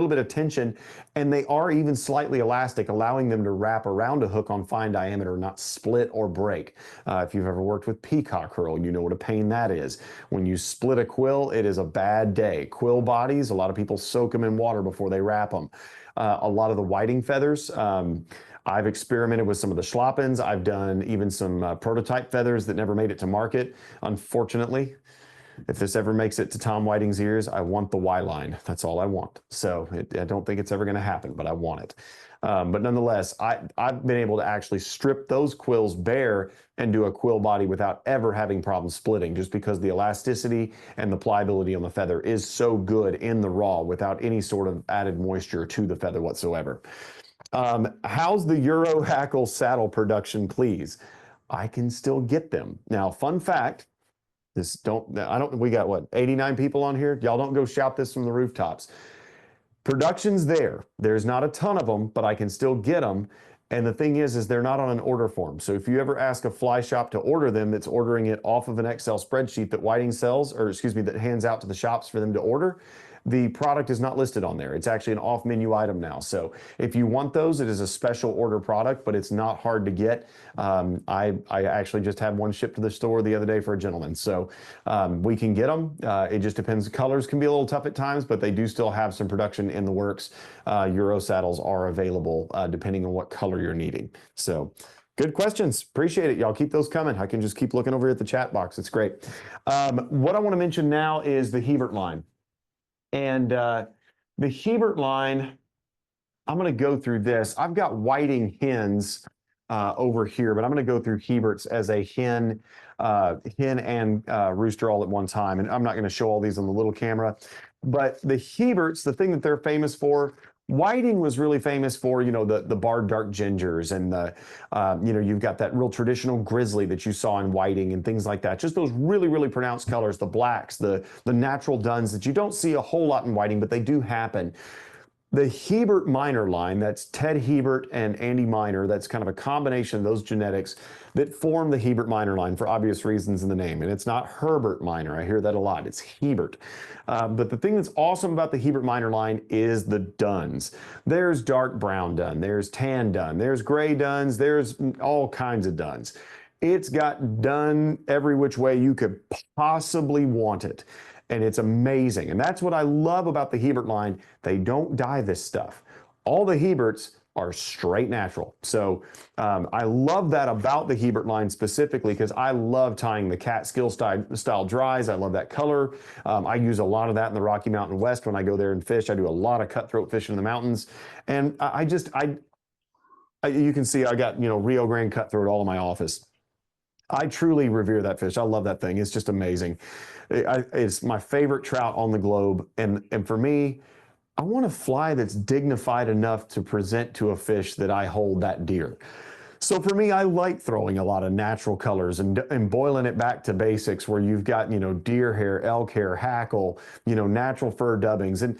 bit of tension, and they are even slightly elastic, allowing them to wrap around a hook on fine diameter, not split or break. If you've ever worked with peacock herl, you know what a pain that is. When you split a quill, it is a bad day. Quill bodies, a lot of people soak them in water before they wrap them. A lot of the Whiting feathers, I've experimented with some of the Schlappens. I've done even some prototype feathers that never made it to market, unfortunately. If this ever makes it to Tom Whiting's ears, I want the Y-line. That's all I want. So I don't think it's ever going to happen, but I want it. But nonetheless, I've been able to actually strip those quills bare and do a quill body without ever having problems splitting, just because the elasticity and the pliability on the feather is so good in the raw without any sort of added moisture to the feather whatsoever. How's the Euro Hackle saddle production, please? I can still get them. Now, fun fact, we got what, 89 people on here? Y'all don't go shout this from the rooftops. Production's there. There's not a ton of them, but I can still get them. And the thing is they're not on an order form. So if you ever ask a fly shop to order them, that's ordering it off of an Excel spreadsheet that Whiting sells, or excuse me, that hands out to the shops for them to order, the product is not listed on there. It's actually an off menu item now. So if you want those, it is a special order product, but it's not hard to get. I actually just had one shipped to the store the other day for a gentleman. So we can get them. It just depends. Colors can be a little tough at times, but they do still have some production in the works. Euro saddles are available depending on what color you're needing. So good questions. Appreciate it. Y'all keep those coming. I can just keep looking over at the chat box. It's great. What I want to mention now is the Hebert line. And the Hebert line, I'm going to go through this. I've got Whiting hens over here, but I'm going to go through Heberts as a hen and rooster all at one time. And I'm not going to show all these on the little camera. But the Heberts, the thing that they're famous for, Whiting was really famous for, the barred dark gingers and you've got that real traditional grizzly that you saw in Whiting and things like that. Just those really, really pronounced colors, the blacks, the natural duns that you don't see a whole lot in Whiting, but they do happen. The Hebert minor line, that's Ted Hebert and Andy Minor, that's kind of a combination of those genetics that form the Hebert minor line for obvious reasons in the name. And it's not Herbert Minor. I hear that a lot. It's Hebert. But the thing that's awesome about the Hebert minor line is the duns. There's dark brown dun, there's tan dun, there's gray duns, there's all kinds of duns. It's got dun every which way you could possibly want it. And it's amazing. And that's what I love about the Hebert line. They don't dye this stuff. All the Heberts are straight natural. So I love that about the Hebert line specifically because I love tying the Catskill style dries. I love that color. I use a lot of that in the Rocky Mountain West when I go there and fish. I do a lot of cutthroat fishing in the mountains. And you can see I got, Rio Grande cutthroat all in my office. I truly revere that fish. I love that thing. It's just amazing. It's my favorite trout on the globe. And for me, I want a fly that's dignified enough to present to a fish that I hold that dear. So for me, I like throwing a lot of natural colors and boiling it back to basics where you've got, deer hair, elk hair, hackle, natural fur dubbings. And,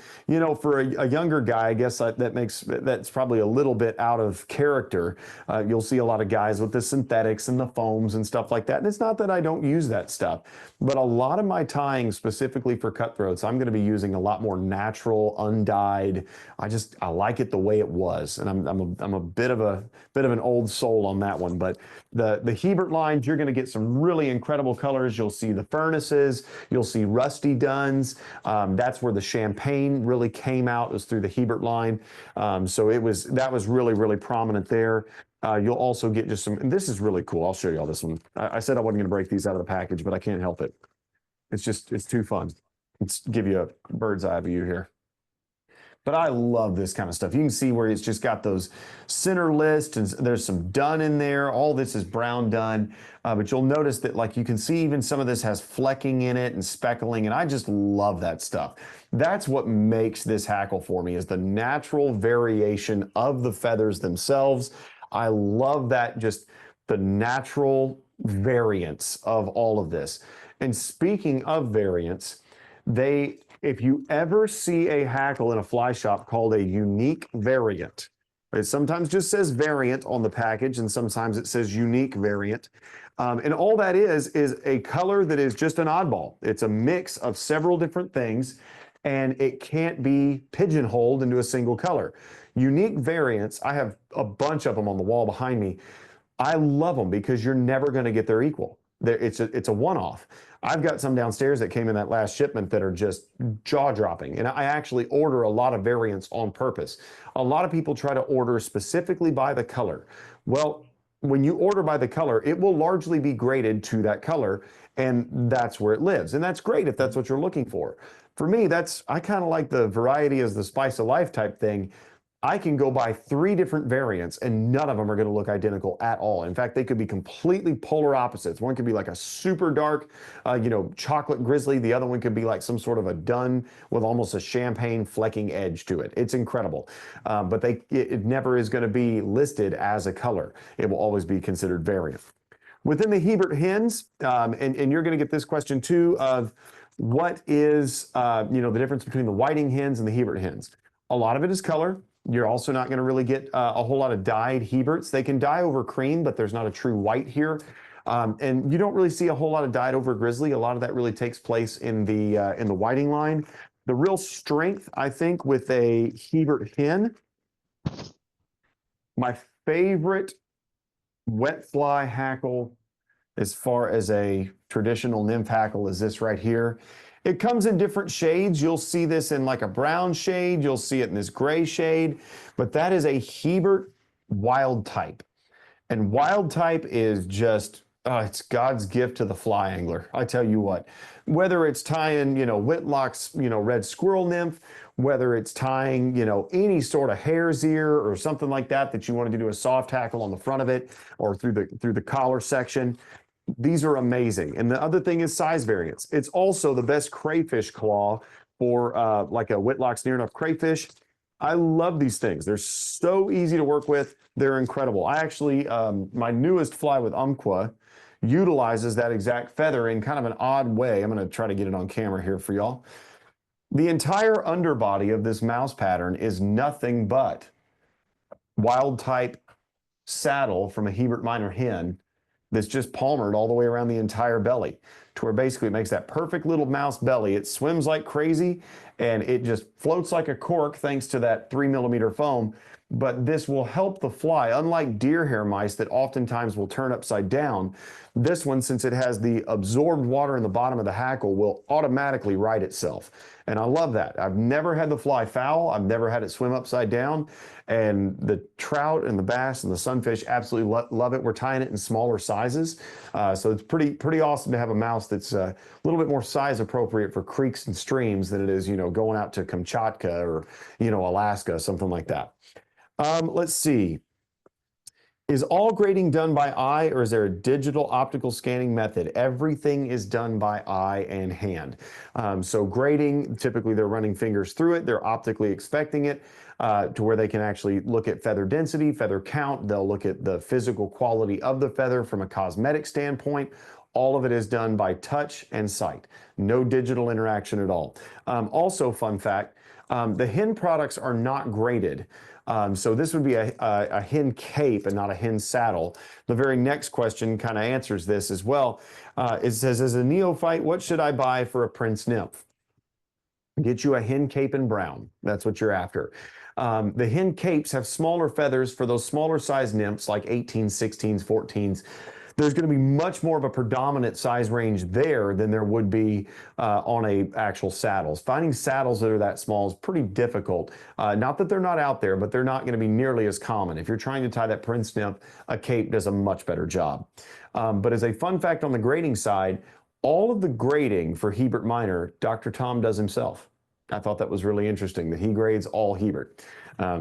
for a younger guy, I guess that's probably a little bit out of character. You'll see a lot of guys with the synthetics and the foams and stuff like that. And it's not that I don't use that stuff, but a lot of my tying specifically for cutthroats, I'm going to be using a lot more natural, undyed. I like it the way it was. And I'm a bit of an old soul on that one, but the Hebert lines, you're going to get some really incredible colors. You'll see the furnaces, you'll see rusty duns. That's where the champagne really came out, it was through the Hebert line. So that was really, really prominent there. You'll also get just some, and this is really cool. I'll show you all this one. I said I wasn't going to break these out of the package, but I can't help it. It's too fun. Let's give you a bird's eye view here. But I love this kind of stuff. You can see where it's just got those center lists and there's some dun in there. All this is brown dun. But you'll notice that you can see even some of this has flecking in it and speckling. And I just love that stuff. That's what makes this hackle for me is the natural variation of the feathers themselves. I love that, just the natural variance of all of this. And speaking of variance, if you ever see a hackle in a fly shop called a unique variant, it sometimes just says variant on the package and sometimes it says unique variant. And all that is a color that is just an oddball. It's a mix of several different things and it can't be pigeonholed into a single color. Unique variants, I have a bunch of them on the wall behind me. I love them because you're never going to get their equal. It's a one-off. I've got some downstairs that came in that last shipment that are just jaw-dropping, and I actually order a lot of variants on purpose. A lot of people try to order specifically by the color. Well, when you order by the color, it will largely be graded to that color, and that's where it lives. And that's great if that's what you're looking for. For me, I kind of like the variety is the spice of life type thing. I can go buy 3 different variants and none of them are going to look identical at all. In fact, they could be completely polar opposites. One could be like a super dark, chocolate grizzly. The other one could be like some sort of a dun with almost a champagne flecking edge to it. It's incredible. But it never is going to be listed as a color. It will always be considered variant. Within the Hebert hens, and you're going to get this question too of what is, the difference between the Whiting hens and the Hebert hens. A lot of it is color. You're also not going to really get a whole lot of dyed Heberts. They can dye over cream, but there's not a true white here. And you don't really see a whole lot of dyed over grizzly. A lot of that really takes place in the Whiting line. The real strength, I think, with a Hebert hen, my favorite wet fly hackle as far as a traditional nymph hackle is this right here. It comes in different shades. You'll see this in like a brown shade. You'll see it in this gray shade, but that is a Hebert wild type. And wild type is just, it's God's gift to the fly angler. I tell you what, whether it's tying, Whitlock's, red squirrel nymph, whether it's tying, any sort of hare's ear or something like that you wanted to do a soft hackle on the front of it or through the collar section. These are amazing. And the other thing is size variance. It's also the best crayfish claw for like a Whitlock's near enough crayfish. I love these things. They're so easy to work with. They're incredible. I actually, my newest fly with Umpqua utilizes that exact feather in kind of an odd way. I'm going to try to get it on camera here for y'all. The entire underbody of this mouse pattern is nothing but wild type saddle from a Hebert Minor hen that's just palmered all the way around the entire belly, to where basically it makes that perfect little mouse belly. It swims like crazy and it just floats like a cork thanks to that 3mm foam. But this will help the fly. Unlike deer hair mice that oftentimes will turn upside down, this one, since it has the absorbed water in the bottom of the hackle, will automatically right itself. And I love that. I've never had the fly foul. I've never had it swim upside down. And the trout and the bass and the sunfish absolutely love it. We're tying it in smaller sizes. So it's pretty awesome to have a mouse that's a little bit more size appropriate for creeks and streams than it is, going out to Kamchatka or, Alaska, something like that. Let's see. Is all grading done by eye, or is there a digital optical scanning method? Everything is done by eye and hand. So grading, typically they're running fingers through it. They're optically inspecting it to where they can actually look at feather density, feather count. They'll look at the physical quality of the feather from a cosmetic standpoint. All of it is done by touch and sight. No digital interaction at all. Also, fun fact, the hen products are not graded. So this would be a hen cape and not a hen saddle. The very next question kind of answers this as well. It says, as a neophyte, what should I buy for a prince nymph? Get you a hen cape in brown. That's what you're after. The hen capes have smaller feathers for those smaller size nymphs like 18s, 16s, 14s. There's going to be much more of a predominant size range there than there would be on a actual saddles. Finding saddles that are that small is pretty difficult. Not that they're not out there, but they're not going to be nearly as common. If you're trying to tie that prince nymph, a cape does a much better job. But as a fun fact on the grading side, all of the grading for Hebert Minor, Dr. Tom does himself. I thought that was really interesting that he grades all Hebert.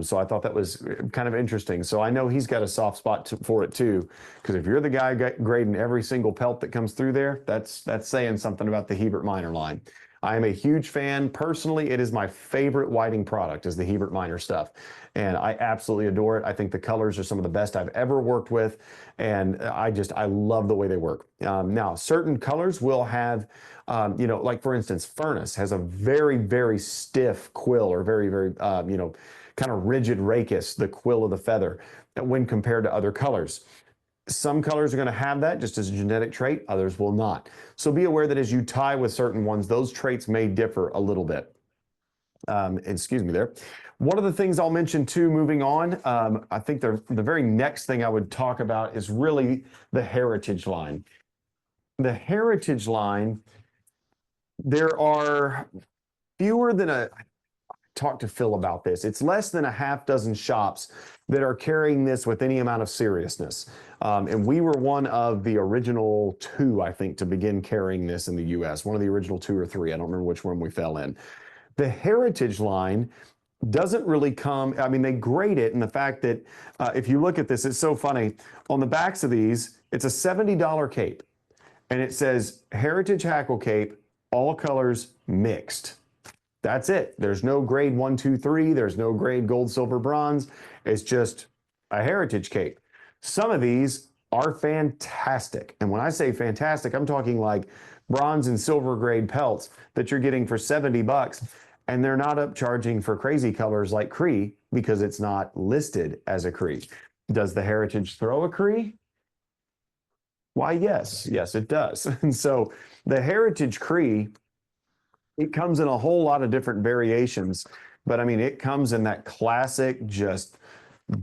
So I thought that was kind of interesting. So I know he's got a soft spot for it too, because if you're the guy grading every single pelt that comes through there, that's saying something about the Hebert Minor line. I am a huge fan. Personally, it is my favorite whiting product, is the Hebert Minor stuff. And I absolutely adore it. I think the colors are some of the best I've ever worked with. And I love the way they work. Now, certain colors will have, like for instance, Furnace has a very, very stiff quill, or very, very, kind of rigid rachis, the quill of the feather, when compared to other colors. Some colors are going to have that just as a genetic trait, others will not. So be aware that as you tie with certain ones, those traits may differ a little bit. Excuse me there. One of the things I'll mention too, moving on, I think the very next thing I would talk about is really the heritage line. The heritage line, there are fewer than talk to Phil about this. It's less than a half dozen shops that are carrying this with any amount of seriousness. And we were one of the original 2, I think, to begin carrying this in the US. One of the original 2 or 3. I don't remember which one we fell in. The heritage line doesn't really come, they grade it, and the fact that if you look at this, it's so funny. On the backs of these, it's a $70 cape. And it says Heritage Hackle Cape, all colors mixed. That's it. There's no grade 1, 2, 3. There's no grade gold, silver, bronze. It's just a heritage cape. Some of these are fantastic. And when I say fantastic, I'm talking like bronze and silver grade pelts that you're getting for $70. And they're not upcharging for crazy colors like Cree because it's not listed as a Cree. Does the heritage throw a Cree? Why, yes. Yes, it does. And so the heritage Cree, it comes in a whole lot of different variations, but it comes in that classic, just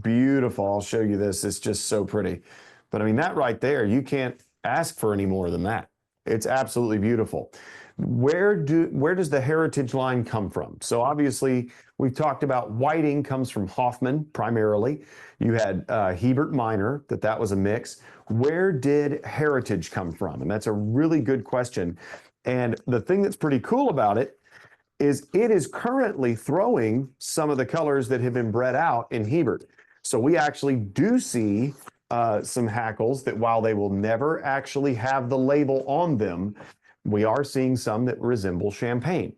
beautiful. I'll show you this. It's just so pretty. But that right there, you can't ask for any more than that. It's absolutely beautiful. Where does the heritage line come from? So obviously we've talked about whiting comes from Hoffman primarily. You had Hebert Minor, that was a mix. Where did heritage come from? And that's a really good question. And the thing that's pretty cool about it is currently throwing some of the colors that have been bred out in Hebert. So we actually do see some hackles that, while they will never actually have the label on them, we are seeing some that resemble champagne.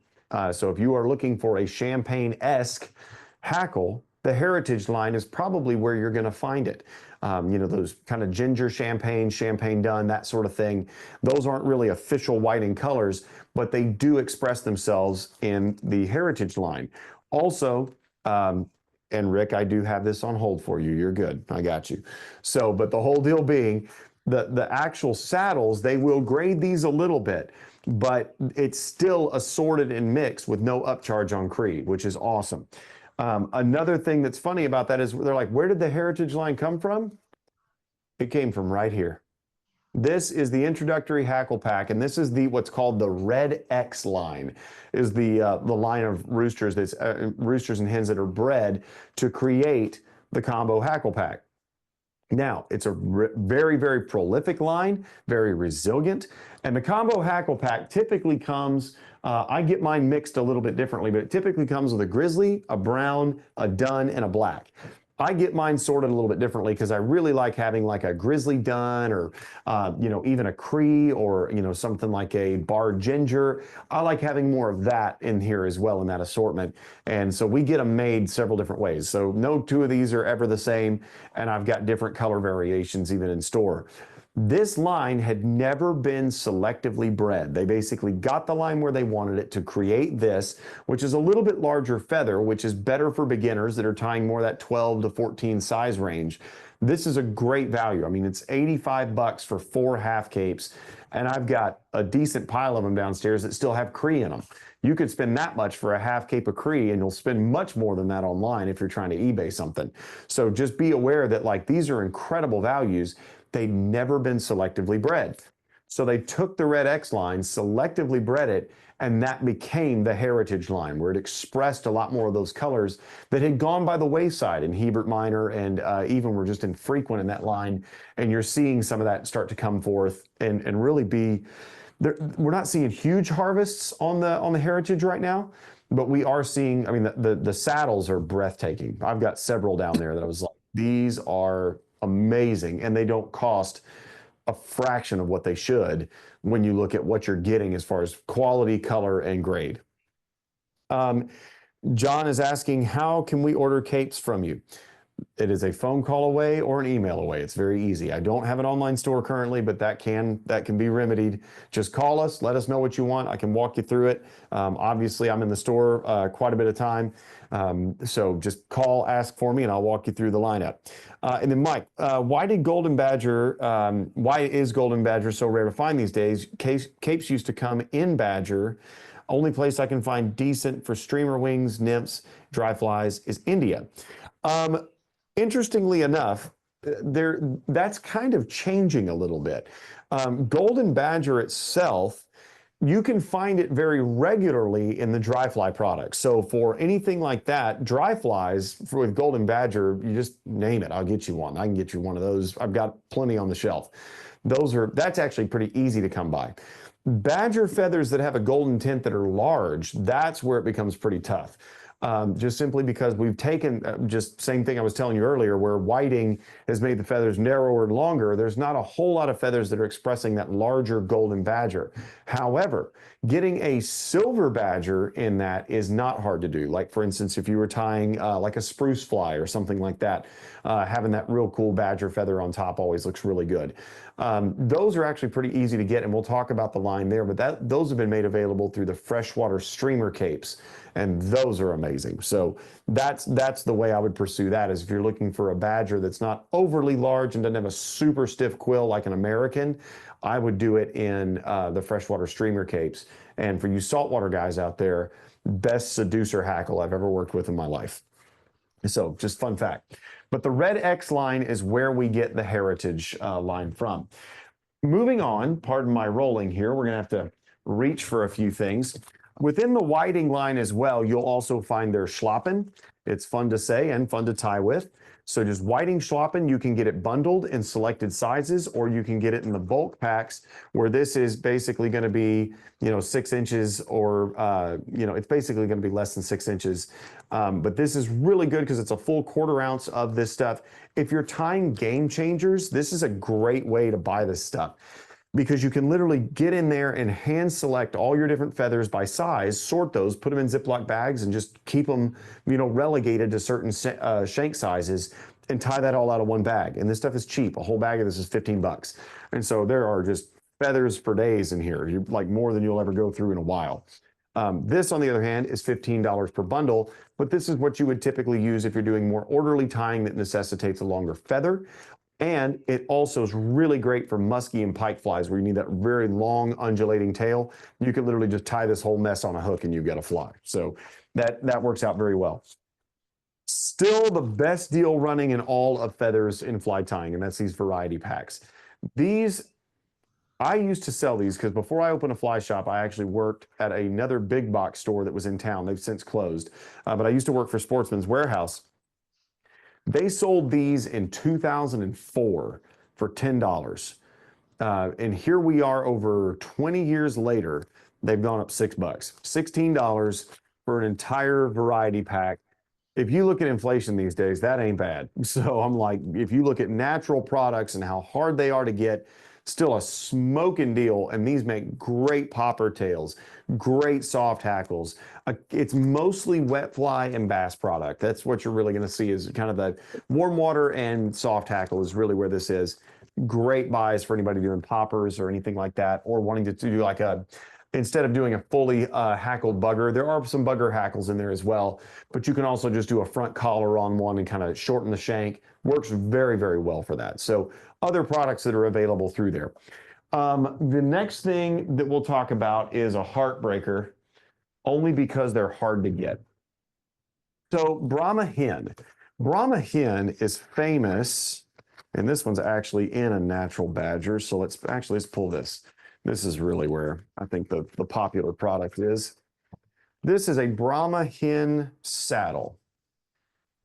So if you are looking for a champagne-esque hackle, the heritage line is probably where you're going to find it. those kind of ginger champagne, champagne dun, that sort of thing. Those aren't really official whiting colors, but they do express themselves in the heritage line. Also, and Rick, I do have this on hold for you. You're good. I got you. So, but the whole deal being the actual saddles, they will grade these a little bit, but it's still assorted and mixed with no upcharge on Creed, which is awesome. Another thing that's funny about that is they're like, where did the heritage line come from? It came from right here. This is the introductory hackle pack, and this is what's called the Red X line, is the line of roosters that's roosters and hens that are bred to create the combo hackle pack. Now, it's a very, very prolific line, very resilient, and the combo hackle pack typically comes, I get mine mixed a little bit differently, but it typically comes with a grizzly, a brown, a dun, and a black. I get mine sorted a little bit differently because I really like having like a grizzly dun or, even a Cree or, something like a bar ginger. I like having more of that in here as well in that assortment. And so we get them made several different ways. So no two of these are ever the same. And I've got different color variations even in store. This line had never been selectively bred. They basically got the line where they wanted it to create this, which is a little bit larger feather, which is better for beginners that are tying more that 12 to 14 size range. This is a great value. I mean, it's 85 bucks for 4 half capes, and I've got a decent pile of them downstairs that still have Cree in them. You could spend that much for a half cape of Cree, and you'll spend much more than that online if you're trying to eBay something. So just be aware that like these are incredible values. They'd never been selectively bred. So they took the Red X line, selectively bred it, and that became the heritage line, where it expressed a lot more of those colors that had gone by the wayside in Hebert Minor and even were just infrequent in that line. And you're seeing some of that start to come forth and really be there. We're not seeing huge harvests on the heritage right now, but we are seeing, I mean, the saddles are breathtaking. I've got several down there that I was like, these are amazing, and they don't cost a fraction of what they should when you look at what you're getting as far as quality, color, and grade. John is asking, how can we order capes from you? It is a phone call away or an email away. It's very easy. I don't have an online store currently, but that can be remedied. Just call us, let us know what you want. I can walk you through it. Obviously, I'm in the store quite a bit of time. So just call, ask for me, and I'll walk you through the lineup. And then Mike, why is Golden Badger so rare to find these days? Capes used to come in Badger. Only place I can find decent for streamer wings, nymphs, dry flies is India. Interestingly enough, that's kind of changing a little bit. Golden Badger itself, you can find it very regularly in the dry fly products. So for anything like that, dry flies with Golden Badger, you just name it. I'll get you one. I can get you one of those. I've got plenty on the shelf. That's actually pretty easy to come by. Badger feathers that have a golden tint that are large, that's where it becomes pretty tough. Just simply because we've taken, just same thing I was telling you earlier, where whiting has made the feathers narrower and longer. There's not a whole lot of feathers that are expressing that larger Golden Badger. However, getting a silver badger in that is not hard to do. Like, for instance, if you were tying like a spruce fly or something like that, having that real cool badger feather on top always looks really good. Those are actually pretty easy to get, and we'll talk about the line there, but those have been made available through the freshwater streamer capes, and those are amazing. So that's the way I would pursue that, is if you're looking for a badger that's not overly large and doesn't have a super stiff quill like an American, I would do it in the freshwater streamer capes. And for you saltwater guys out there, best seducer hackle I've ever worked with in my life. So just fun fact. But the Red X line is where we get the heritage line from. Moving on, pardon my rolling here, we're going to have to reach for a few things. Within the whiting line as well, you'll also find their schlappen. It's fun to say and fun to tie with. So just whiting schlappen, you can get it bundled in selected sizes, or you can get it in the bulk packs, where this is basically going to be, 6 inches, or, it's basically going to be less than 6 inches. But this is really good because it's a full 1/4 ounce of this stuff. If you're tying game changers, this is a great way to buy this stuff, because you can literally get in there and hand select all your different feathers by size, sort those, put them in Ziploc bags, and just keep them, relegated to certain shank sizes. and tie that all out of one bag. And this stuff is cheap. A whole bag of this is 15 bucks. And so there are just feathers for days in here. You like more than you'll ever go through in a while. This, on the other hand, is $15 per bundle, but this is what you would typically use if you're doing more orderly tying that necessitates a longer feather. And it also is really great for muskie and pike flies where you need that very long undulating tail. You can literally just tie this whole mess on a hook and you get a fly. So that works out very well. Still the best deal running in all of feathers in fly tying, and that's these variety packs. These, I used to sell these because before I opened a fly shop, I actually worked at another big box store that was in town. They've since closed, but I used to work for Sportsman's Warehouse. They sold these in 2004 for $10. And here we are over 20 years later, they've gone up $6. $16 for an entire variety pack. If you look at inflation these days, that ain't bad. So I'm like, if you look at natural products and how hard they are to get, still a smoking deal. And these make great popper tails, great soft hackles. It's mostly wet fly and bass product. That's what you're really going to see is kind of the warm water and soft hackle is really where this is. Great buys for anybody doing poppers or anything like that, or wanting to do like instead of doing a fully hackled bugger, there are some bugger hackles in there as well, but you can also just do a front collar on one and kind of shorten the shank. Works very, very well for that. So other products that are available through there. The next thing that we'll talk about is a heartbreaker, only because they're hard to get. So Brahma hen. Brahma hen is famous, and this one's actually in a natural badger. So let's pull this. This is really where I think the popular product is. This is a Brahma hen saddle.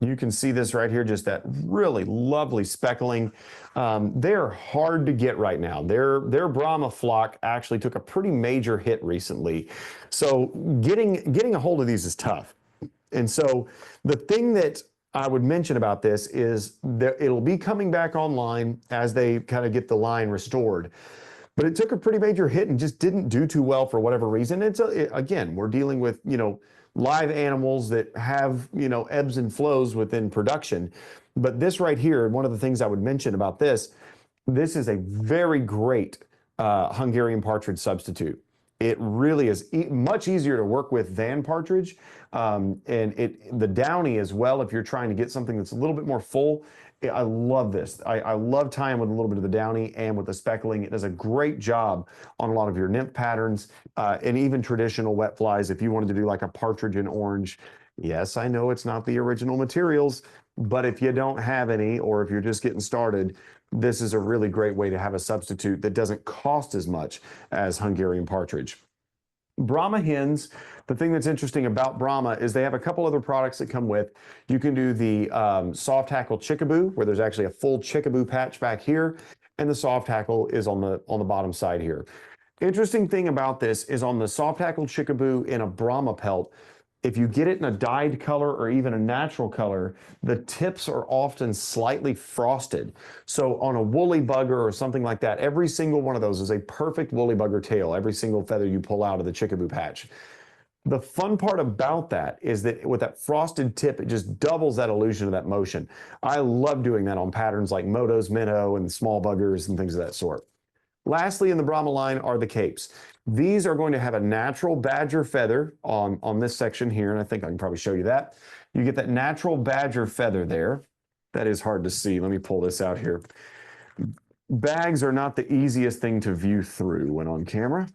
You can see this right here, just that really lovely speckling. They're hard to get right now. Their Brahma flock actually took a pretty major hit recently. So getting a hold of these is tough. And so the thing that I would mention about this is that it'll be coming back online as they kind of get the line restored. But it took a pretty major hit and just didn't do too well for whatever reason. Again, we're dealing with, live animals that have, ebbs and flows within production. But this right here, one of the things I would mention about this is a very great Hungarian partridge substitute. It really is much easier to work with than partridge. And the downy as well, if you're trying to get something that's a little bit more full. I love this. I love tying with a little bit of the downy and with the speckling. It does a great job on a lot of your nymph patterns and even traditional wet flies. If you wanted to do like a partridge in orange, yes, I know it's not the original materials, but if you don't have any, or if you're just getting started, this is a really great way to have a substitute that doesn't cost as much as Hungarian partridge. Brahma hens, the thing that's interesting about Brahma is they have a couple other products that come with. You can do the soft hackle chickaboo, where there's actually a full chickaboo patch back here, and the soft hackle is on the bottom side here. Interesting thing about this is on the soft hackle chickaboo in a Brahma pelt, if you get it in a dyed color or even a natural color, the tips are often slightly frosted. So on a woolly bugger or something like that, every single one of those is a perfect woolly bugger tail, every single feather you pull out of the chickaboo patch. The fun part about that is that with that frosted tip, it just doubles that illusion of that motion. I love doing that on patterns like motos, minnow, and small buggers and things of that sort. Lastly, in the Brahma line are the capes. These are going to have a natural badger feather on this section here, and I think I can probably show you that. You get that natural badger feather there. That is hard to see. Let me pull this out here. Bags are not the easiest thing to view through when on camera.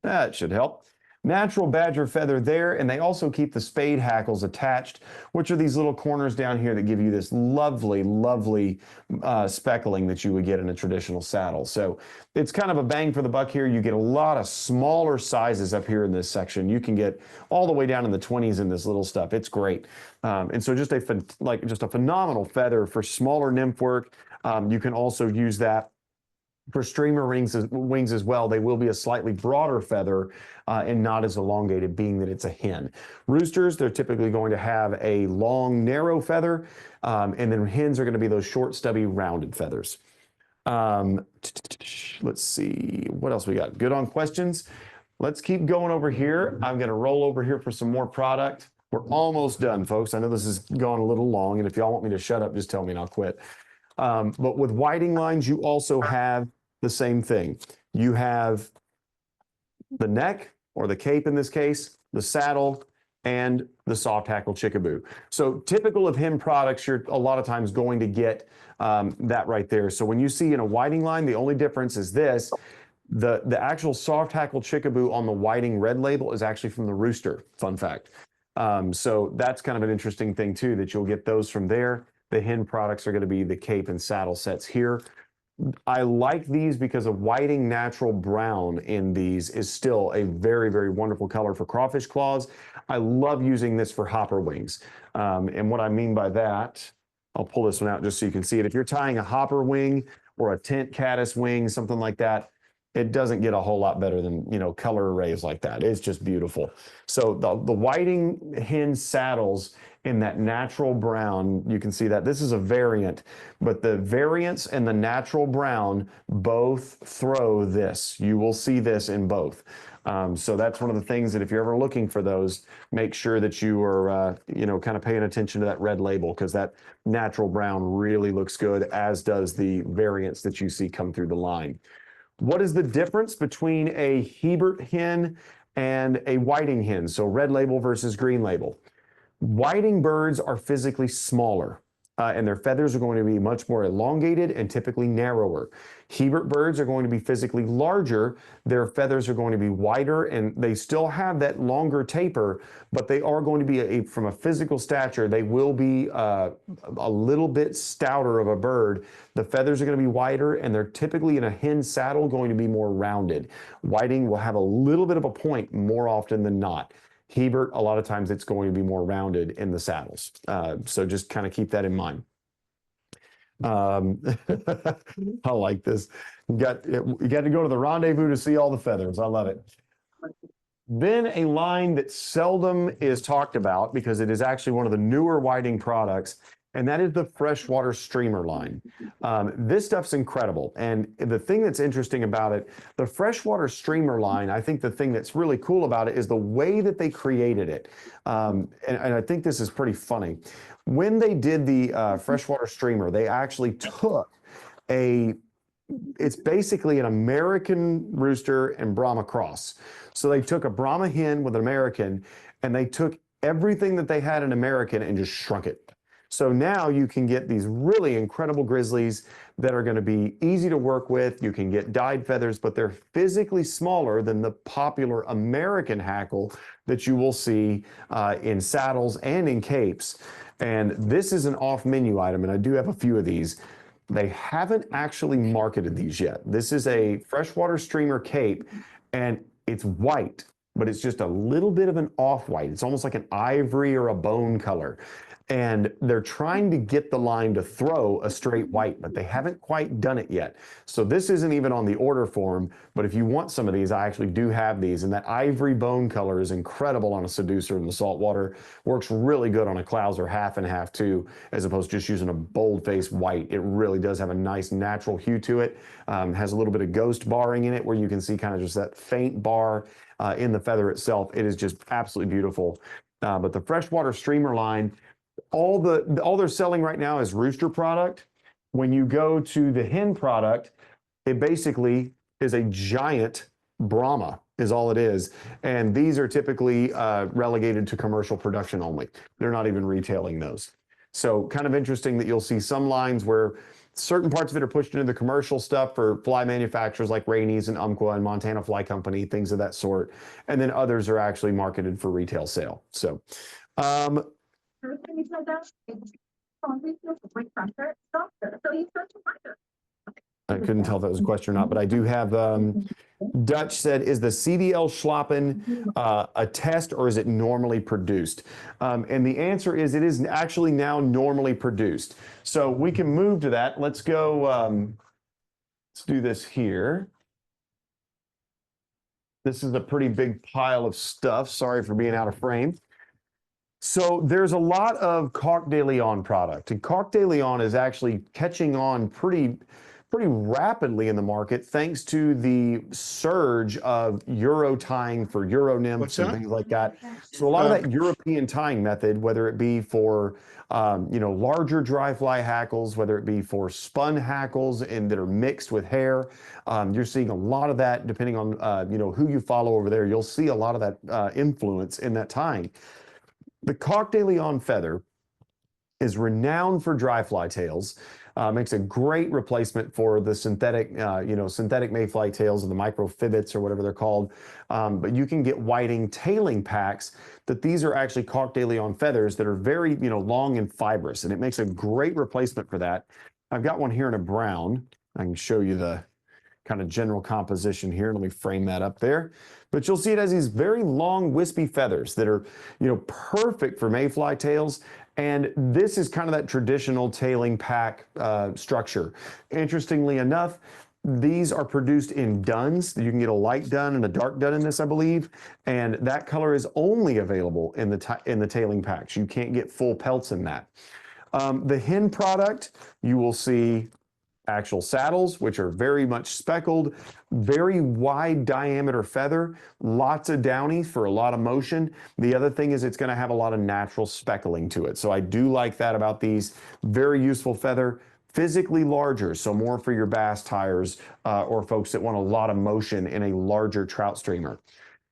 That should help. Natural badger feather there, and they also keep the spade hackles attached, which are these little corners down here that give you this lovely, lovely speckling that you would get in a traditional saddle. So it's kind of a bang for the buck here. You get a lot of smaller sizes up here in this section. You can get all the way down in the 20s in this little stuff. It's great. And so just a phenomenal feather for smaller nymph work. You can also use that for streamer wings as well. They will be a slightly broader feather and not as elongated, being that it's a hen. Roosters, they're typically going to have a long, narrow feather, and then hens are going to be those short, stubby, rounded feathers. Let's see, what else we got? Good on questions. Let's keep going over here. I'm going to roll over here for some more product. We're almost done, folks. I know this has gone a little long, and if y'all want me to shut up, just tell me and I'll quit. But with whiting lines, you also have the same thing. You have the neck, or the cape in this case, the saddle, and the soft hackle chickaboo. So typical of hen products, you're a lot of times going to get that right there. So when you see in a whiting line, the only difference is this. The actual soft hackle chickaboo on the whiting red label is actually from the rooster, fun fact. So that's kind of an interesting thing too, that you'll get those from there. The hen products are going to be the cape and saddle sets here. I like these because a whiting natural brown in these is still a very, very wonderful color for crawfish claws. I love using this for hopper wings. And what I mean by that, I'll pull this one out just so you can see it. If you're tying a hopper wing or a tent caddis wing, something like that, it doesn't get a whole lot better than, you know, color arrays like that. It's just beautiful. So the whiting hen saddles in that natural brown, you can see that this is a variant, but the variants and the natural brown both throw this. You will see this in both. So that's one of the things that if you're ever looking for those, make sure that you are, you know, kind of paying attention to that red label, because that natural brown really looks good, as does the variants that you see come through the line. What is the difference between a Hebert hen and a whiting hen? So red label versus green label. Whiting birds are physically smaller, and their feathers are going to be much more elongated and typically narrower. Hebert birds are going to be physically larger. Their feathers are going to be wider, and they still have that longer taper, but they are going to be, from a physical stature, they will be a little bit stouter of a bird. The feathers are going to be wider, and they're typically in a hen saddle going to be more rounded. Whiting will have a little bit of a point more often than not. Hebert, a lot of times it's going to be more rounded in the saddles. So just kind of keep that in mind. I like this. You got to go to the rendezvous to see all the feathers. I love it. Then a line that seldom is talked about, because it is actually one of the newer whiting products, and that is the freshwater streamer line. This stuff's incredible. And the thing that's interesting about it, the freshwater streamer line, I think the thing that's really cool about it is the way that they created it. And I think this is pretty funny. When they did the freshwater streamer, they actually took it's basically an American rooster and Brahma cross. So they took a Brahma hen with an American, and they took everything that they had in American and just shrunk it. So now you can get these really incredible grizzlies that are going to be easy to work with. You can get dyed feathers, but they're physically smaller than the popular American hackle that you will see in saddles and in capes. And this is an off-menu item, and I do have a few of these. They haven't actually marketed these yet. This is a freshwater streamer cape, and it's white, but it's just a little bit of an off-white. It's almost like an ivory or a bone color. And they're trying to get the line to throw a straight white, but they haven't quite done it yet. So this isn't even on the order form, but if you want some of these, I actually do have these. And that ivory bone color is incredible on a seducer in the saltwater. Works really good on a clouser half and half too, as opposed to just using a bold-faced white. It really does have a nice natural hue to it. Has a little bit of ghost barring in it, where you can see kind of just that faint bar in the feather itself. It is just absolutely beautiful. But the freshwater streamer line, all they're selling right now is rooster product. When you go to the hen product, it basically is a giant Brahma is all it is. And these are typically relegated to commercial production only. They're not even retailing those. So kind of interesting that you'll see some lines where certain parts of it are pushed into the commercial stuff for fly manufacturers like Rainey's and Umpqua and Montana Fly Company, things of that sort. And then others are actually marketed for retail sale. So, I couldn't tell if that was a question or not, but I do have, Dutch said, is the CDL Schlappen a test, or is it normally produced? And the answer is it is actually now normally produced. So we can move to that. Let's go, let's do this here. This is a pretty big pile of stuff. Sorry for being out of frame. So there's a lot of Coq de Leon product, and Coq de Leon is actually catching on pretty pretty rapidly in the market thanks to the surge of Euro tying for Euro nymphs What's and that? things like that. So a lot of Uh, that European tying method, whether it be for larger dry fly hackles, whether it be for spun hackles and that are mixed with hair, you're seeing a lot of that. Depending on who you follow over there, you'll see a lot of that influence in that tying. The Coq de Leon feather is renowned for dry fly tails. Makes a great replacement for the synthetic, synthetic mayfly tails and the microfibbits or whatever they're called. But you can get whiting tailing packs that these are actually Coq de Leon feathers that are very, long and fibrous, and it makes a great replacement for that. I've got one here in a brown. I can show you the kind of general composition here. Let me frame that up there. But you'll see it has these very long, wispy feathers that are, perfect for mayfly tails. And this is kind of that traditional tailing pack structure. Interestingly enough, these are produced in duns. You can get a light dun and a dark dun in this, I believe. And that color is only available in the tailing packs. You can't get full pelts in that. The hen product, you will see actual saddles, which are very much speckled, very wide diameter feather, lots of downy for a lot of motion. The other thing is it's going to have a lot of natural speckling to it. So I do like that about these. Very useful feather, physically larger, so more for your bass tyers or folks that want a lot of motion in a larger trout streamer.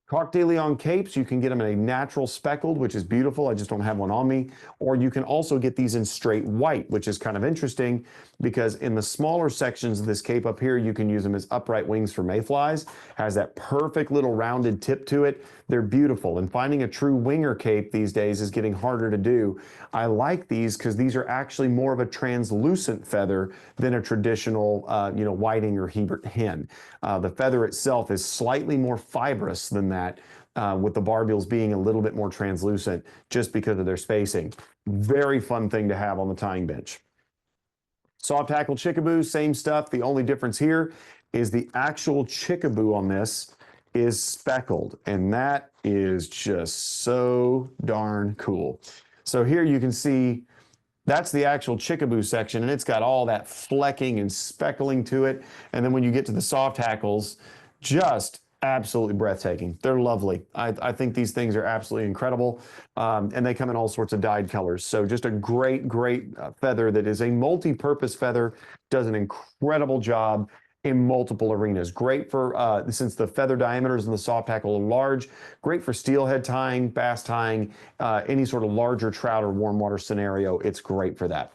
Coq de Leon capes, you can get them in a natural speckled, which is beautiful. I just don't have one on me. Or you can also get these in straight white, which is kind of interesting because in the smaller sections of this cape up here, you can use them as upright wings for mayflies. Has that perfect little rounded tip to it. They're beautiful. And finding a true winger cape these days is getting harder to do. I like these because these are actually more of a translucent feather than a traditional, whiting or Hebert hen. The feather itself is slightly more fibrous than that, with the barbules being a little bit more translucent just because of their spacing. Very fun thing to have on the tying bench. Soft hackle chickaboo, same stuff. The only difference here is the actual chickaboo on this is speckled, and that is just so darn cool. So here you can see that's the actual chickaboo section, and it's got all that flecking and speckling to it. And then when you get to the soft hackles, just absolutely breathtaking. They're lovely. I think these things are absolutely incredible, and they come in all sorts of dyed colors. So just a great, great feather that is a multi-purpose feather, does an incredible job in multiple arenas. Great for, since the feather diameters in the soft hackle are large, great for steelhead tying, bass tying, any sort of larger trout or warm water scenario. It's great for that.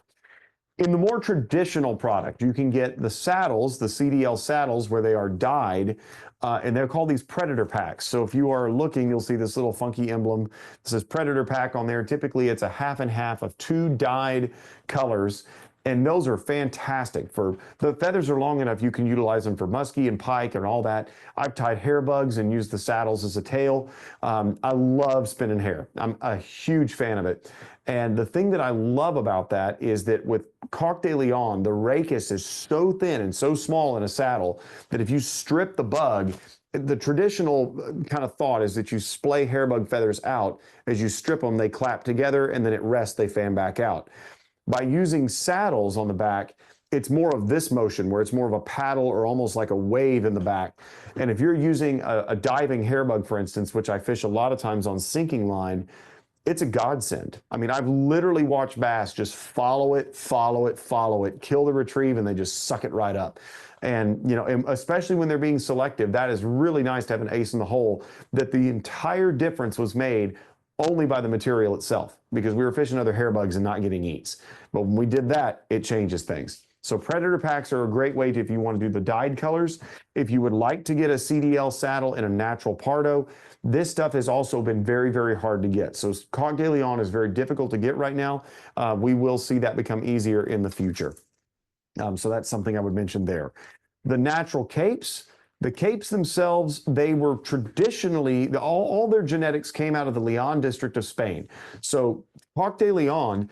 In the more traditional product, you can get the saddles, the CDL saddles, where they are dyed, and they're called these Predator packs. So if you are looking, you'll see this little funky emblem. This says Predator pack on there. Typically, it's a half and half of two dyed colors. And those are fantastic. For the feathers are long enough, you can utilize them for muskie and pike and all that. I've tied hair bugs and used the saddles as a tail. I love spinning hair. I'm a huge fan of it. And the thing that I love about that is that with Coq de Leon, the rachis is so thin and so small in a saddle that if you strip the bug, the traditional kind of thought is that you splay hair bug feathers out. As you strip them, they clap together, and then at rest, they fan back out. By using saddles on the back, it's more of this motion where it's more of a paddle or almost like a wave in the back. And if you're using a diving hair bug, for instance, which I fish a lot of times on sinking line, it's a godsend. I mean, I've literally watched bass just follow it, kill the retrieve, and they just suck it right up. And, especially when they're being selective, that is really nice to have an ace in the hole, that the entire difference was made only by the material itself, because we were fishing other hair bugs and not getting eats. But when we did that, it changes things. So Predator packs are a great way to, if you want to do the dyed colors. If you would like to get a CDL saddle in a natural Pardo, this stuff has also been very, very hard to get. So Coq de Leon is very difficult to get right now. We will see that become easier in the future. So that's something I would mention there. The natural capes, the capes themselves, they were traditionally, all their genetics came out of the Leon district of Spain. So Coq de Leon,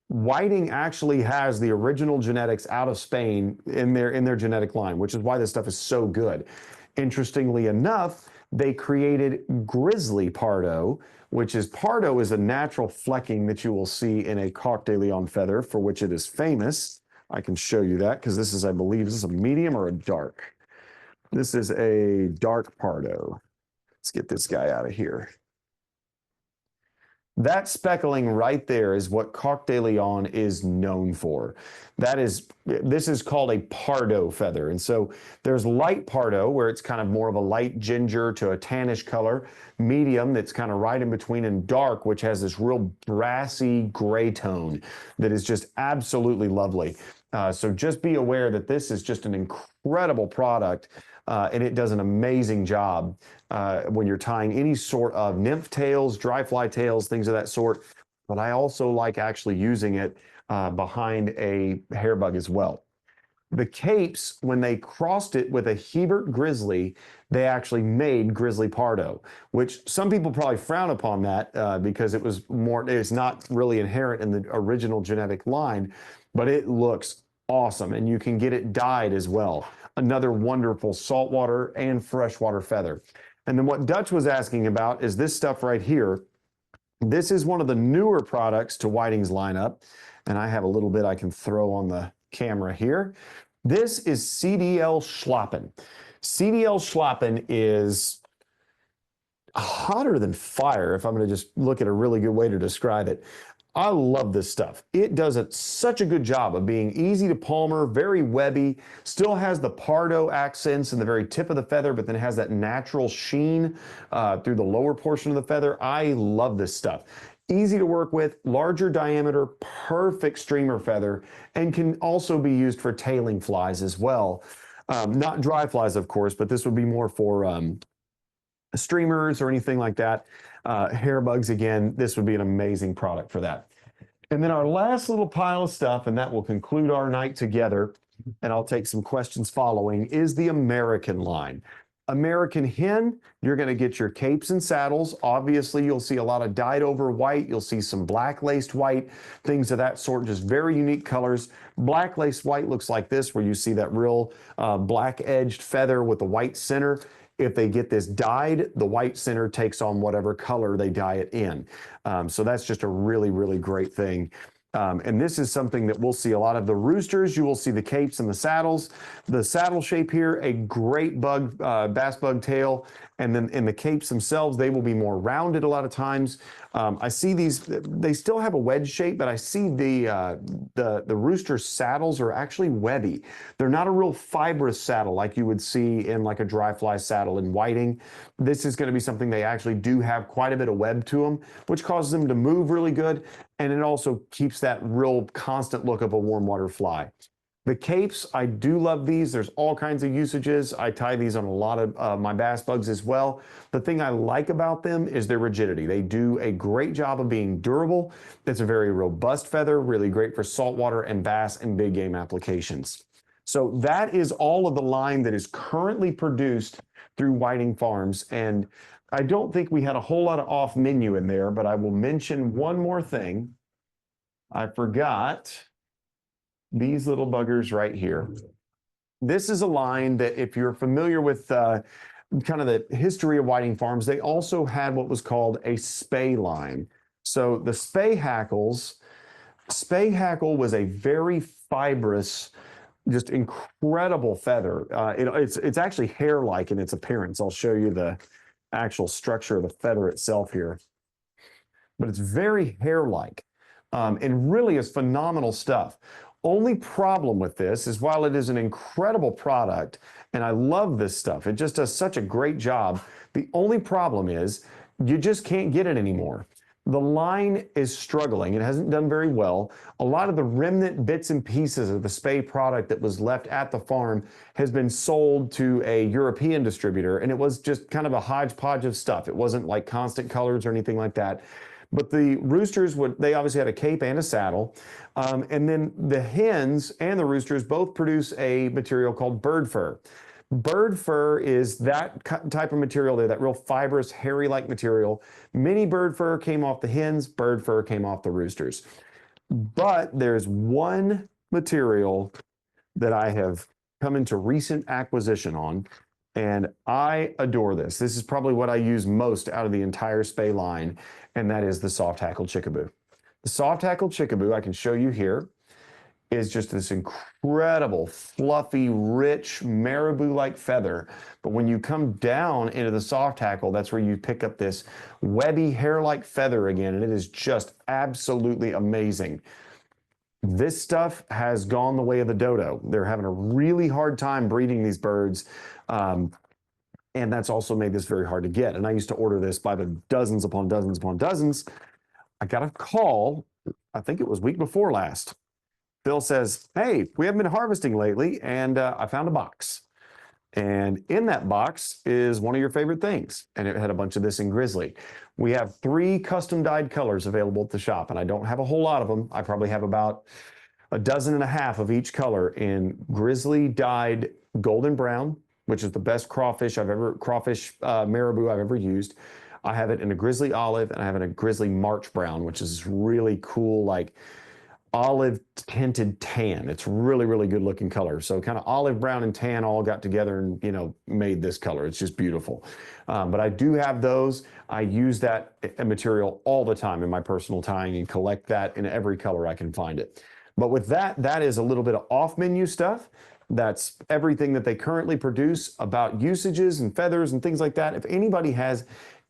Whiting actually has the original genetics out of Spain in their genetic line, which is why this stuff is so good. Interestingly enough, they created Grizzly Pardo, which is Pardo is a natural flecking that you will see in a Coq de Leon feather, for which it is famous. I can show you that because this is, I believe, is this a medium or a dark? This is a dark Pardo. Let's get this guy out of here. That speckling right there is what Coq de Leon is known for. This is called a Pardo feather. And so there's light Pardo, where it's kind of more of a light ginger to a tannish color, medium that's kind of right in between, and dark, which has this real brassy gray tone that is just absolutely lovely. So just be aware that this is just an incredible product, and it does an amazing job when you're tying any sort of nymph tails, dry fly tails, things of that sort. But I also like actually using it behind a hair bug as well. The capes, when they crossed it with a Hebert grizzly, they actually made grizzly Pardo, which some people probably frown upon that because it's not really inherent in the original genetic line, but it looks awesome, and you can get it dyed as well. Another wonderful saltwater and freshwater feather. And then what Dutch was asking about is this stuff right here. This is one of the newer products to Whiting's lineup, and I have a little bit I can throw on the camera here. This is CDL Schlappen. CDL Schlappen is hotter than fire, if I'm going to just look at a really good way to describe it. I love this stuff. It does such a good job of being easy to palmer, very webby, still has the Pardo accents in the very tip of the feather, but then has that natural sheen through the lower portion of the feather. I love this stuff. Easy to work with, larger diameter, perfect streamer feather, and can also be used for tailing flies as well. Not dry flies, of course, but this would be more for streamers or anything like that. Hair bugs, again, this would be an amazing product for that. And then our last little pile of stuff, and that will conclude our night together, and I'll take some questions following, is the American line. American hen, you're going to get your capes and saddles. Obviously, you'll see a lot of dyed over white. You'll see some black laced white, things of that sort, just very unique colors. Black laced white looks like this, where you see that real black edged feather with the white center. If they get this dyed, the white center takes on whatever color they dye it in. So that's just a really, really great thing. And this is something that we'll see a lot of the roosters. You will see the capes and the saddles. The saddle shape here, a great bass bug tail. And then in the capes themselves, they will be more rounded a lot of times. I see these, they still have a wedge shape, but I see the rooster saddles are actually webby. They're not a real fibrous saddle like you would see in like a dry fly saddle in whiting. This is going to be something they actually do have quite a bit of web to them, which causes them to move really good. And it also keeps that real constant look of a warm water fly. The capes, I do love these. There's all kinds of usages. I tie these on a lot of my bass bugs as well. The thing I like about them is their rigidity. They do a great job of being durable. It's a very robust feather, really great for saltwater and bass and big game applications. So that is all of the line that is currently produced through Whiting Farms. And I don't think we had a whole lot of off menu in there, but I will mention one more thing. I forgot these little buggers right here. This is a line that, if you're familiar with kind of the history of Whiting Farms, they also had what was called a spay line. So the spay hackle was a very fibrous, just incredible feather. It's actually hair-like in its appearance. I'll show you the actual structure of the feather itself here. But it's very hair-like and really is phenomenal stuff. Only problem with this is, while it is an incredible product, and I love this stuff, it just does such a great job, the only problem is you just can't get it anymore. The line is struggling. It hasn't done very well. A lot of the remnant bits and pieces of the spay product that was left at the farm has been sold to a European distributor, and it was just kind of a hodgepodge of stuff. It wasn't like constant colors or anything like that. But the roosters, they obviously had a cape and a saddle. And then the hens and the roosters both produce a material called bird fur. Bird fur is that type of material there, that real fibrous, hairy-like material. Mini bird fur came off the hens, bird fur came off the roosters. But there's one material that I have come into recent acquisition on, and I adore this. This is probably what I use most out of the entire spay line, and that is the soft hackle chickaboo. The soft hackle chickaboo, I can show you here. is just this incredible, fluffy, rich, marabou-like feather. But when you come down into the soft hackle, that's where you pick up this webby, hair-like feather again, and it is just absolutely amazing. This stuff has gone the way of the dodo. They're having a really hard time breeding these birds. And that's also made this very hard to get. And I used to order this by the dozens upon dozens upon dozens. I got a call, I think it was week before last. Phil says, hey, we haven't been harvesting lately, and I found a box. And in that box is one of your favorite things. And it had a bunch of this in grizzly. We have 3 custom dyed colors available at the shop, and I don't have a whole lot of them. I probably have about a dozen and a half of each color in grizzly dyed golden brown, which is the best crawfish marabou I've ever used. I have it in a grizzly olive, and I have it in a grizzly March brown, which is really cool, like olive tinted tan. It's really, really good looking color. So kind of olive brown and tan all got together and, you know, made this color. It's just beautiful. But I do have those. I use that material all the time in my personal tying and collect that in every color I can find it. But with that, that is a little bit of off menu stuff. That's everything that they currently produce about usages and feathers and things like that. If anybody has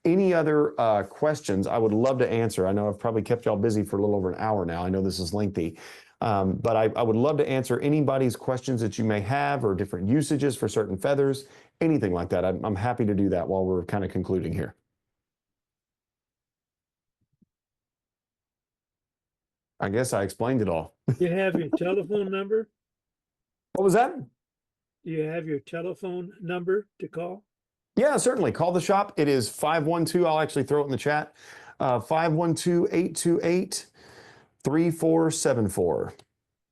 any other questions, I would love to answer. I know I've probably kept y'all busy for a little over an hour now. I know this is lengthy, but I would love to answer anybody's questions that you may have or different usages for certain feathers, anything like that. I'm happy to do that while we're kind of concluding here. I guess I explained it all. You have your telephone number? What was that? You have your telephone number to call? Yeah, certainly. Call the shop. It is 512. I'll actually throw it in the chat. 512-828-3474.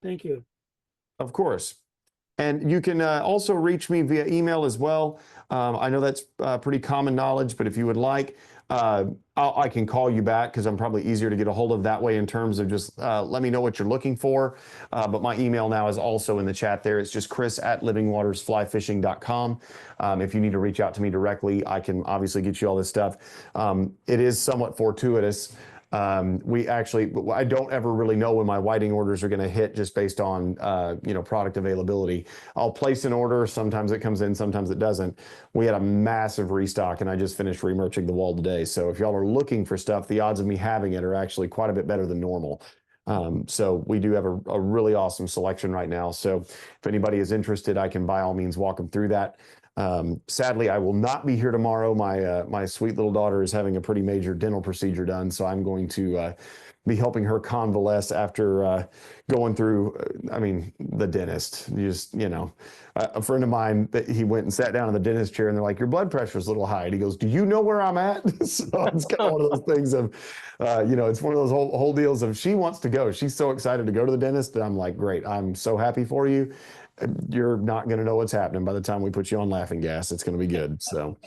Thank you. Of course. And you can also reach me via email as well. I know that's pretty common knowledge, but if you would like, I can call you back because I'm probably easier to get a hold of that way in terms of just let me know what you're looking for. But my email now is also in the chat there. It's just chris@livingwatersflyfishing.com. If you need to reach out to me directly, I can obviously get you all this stuff. It is somewhat fortuitous. I don't ever really know when my whiting orders are going to hit just based on, product availability. I'll place an order. Sometimes it comes in, sometimes it doesn't. We had a massive restock and I just finished remerching the wall today. So if y'all are looking for stuff, the odds of me having it are actually quite a bit better than normal. So we do have a really awesome selection right now. So if anybody is interested, I can by all means walk them through that. Sadly, I will not be here tomorrow. My sweet little daughter is having a pretty major dental procedure done, so I'm going to be helping her convalesce after going through, the dentist. A friend of mine, he went and sat down in the dentist chair, and they're like, your blood pressure is a little high. And he goes, do you know where I'm at? So it's kind of one of those things of, it's one of those whole deals of she wants to go. She's so excited to go to the dentist. And I'm like, great, I'm so happy for you. You're not going to know what's happening by the time we put you on laughing gas. It's going to be good. So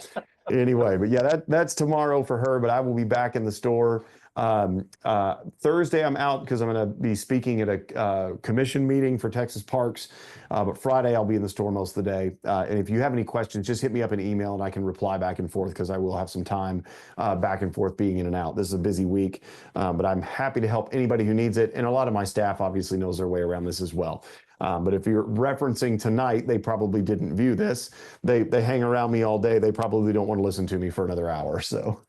anyway, but yeah, that's tomorrow for her, but I will be back in the store. Thursday I'm out because I'm going to be speaking at a commission meeting for Texas Parks. But Friday I'll be in the store most of the day. And if you have any questions, just hit me up an email and I can reply back and forth because I will have some time back and forth being in and out. This is a busy week, but I'm happy to help anybody who needs it. And a lot of my staff obviously knows their way around this as well. But if you're referencing tonight, they probably didn't view this. They hang around me all day. They probably don't want to listen to me for another hour. So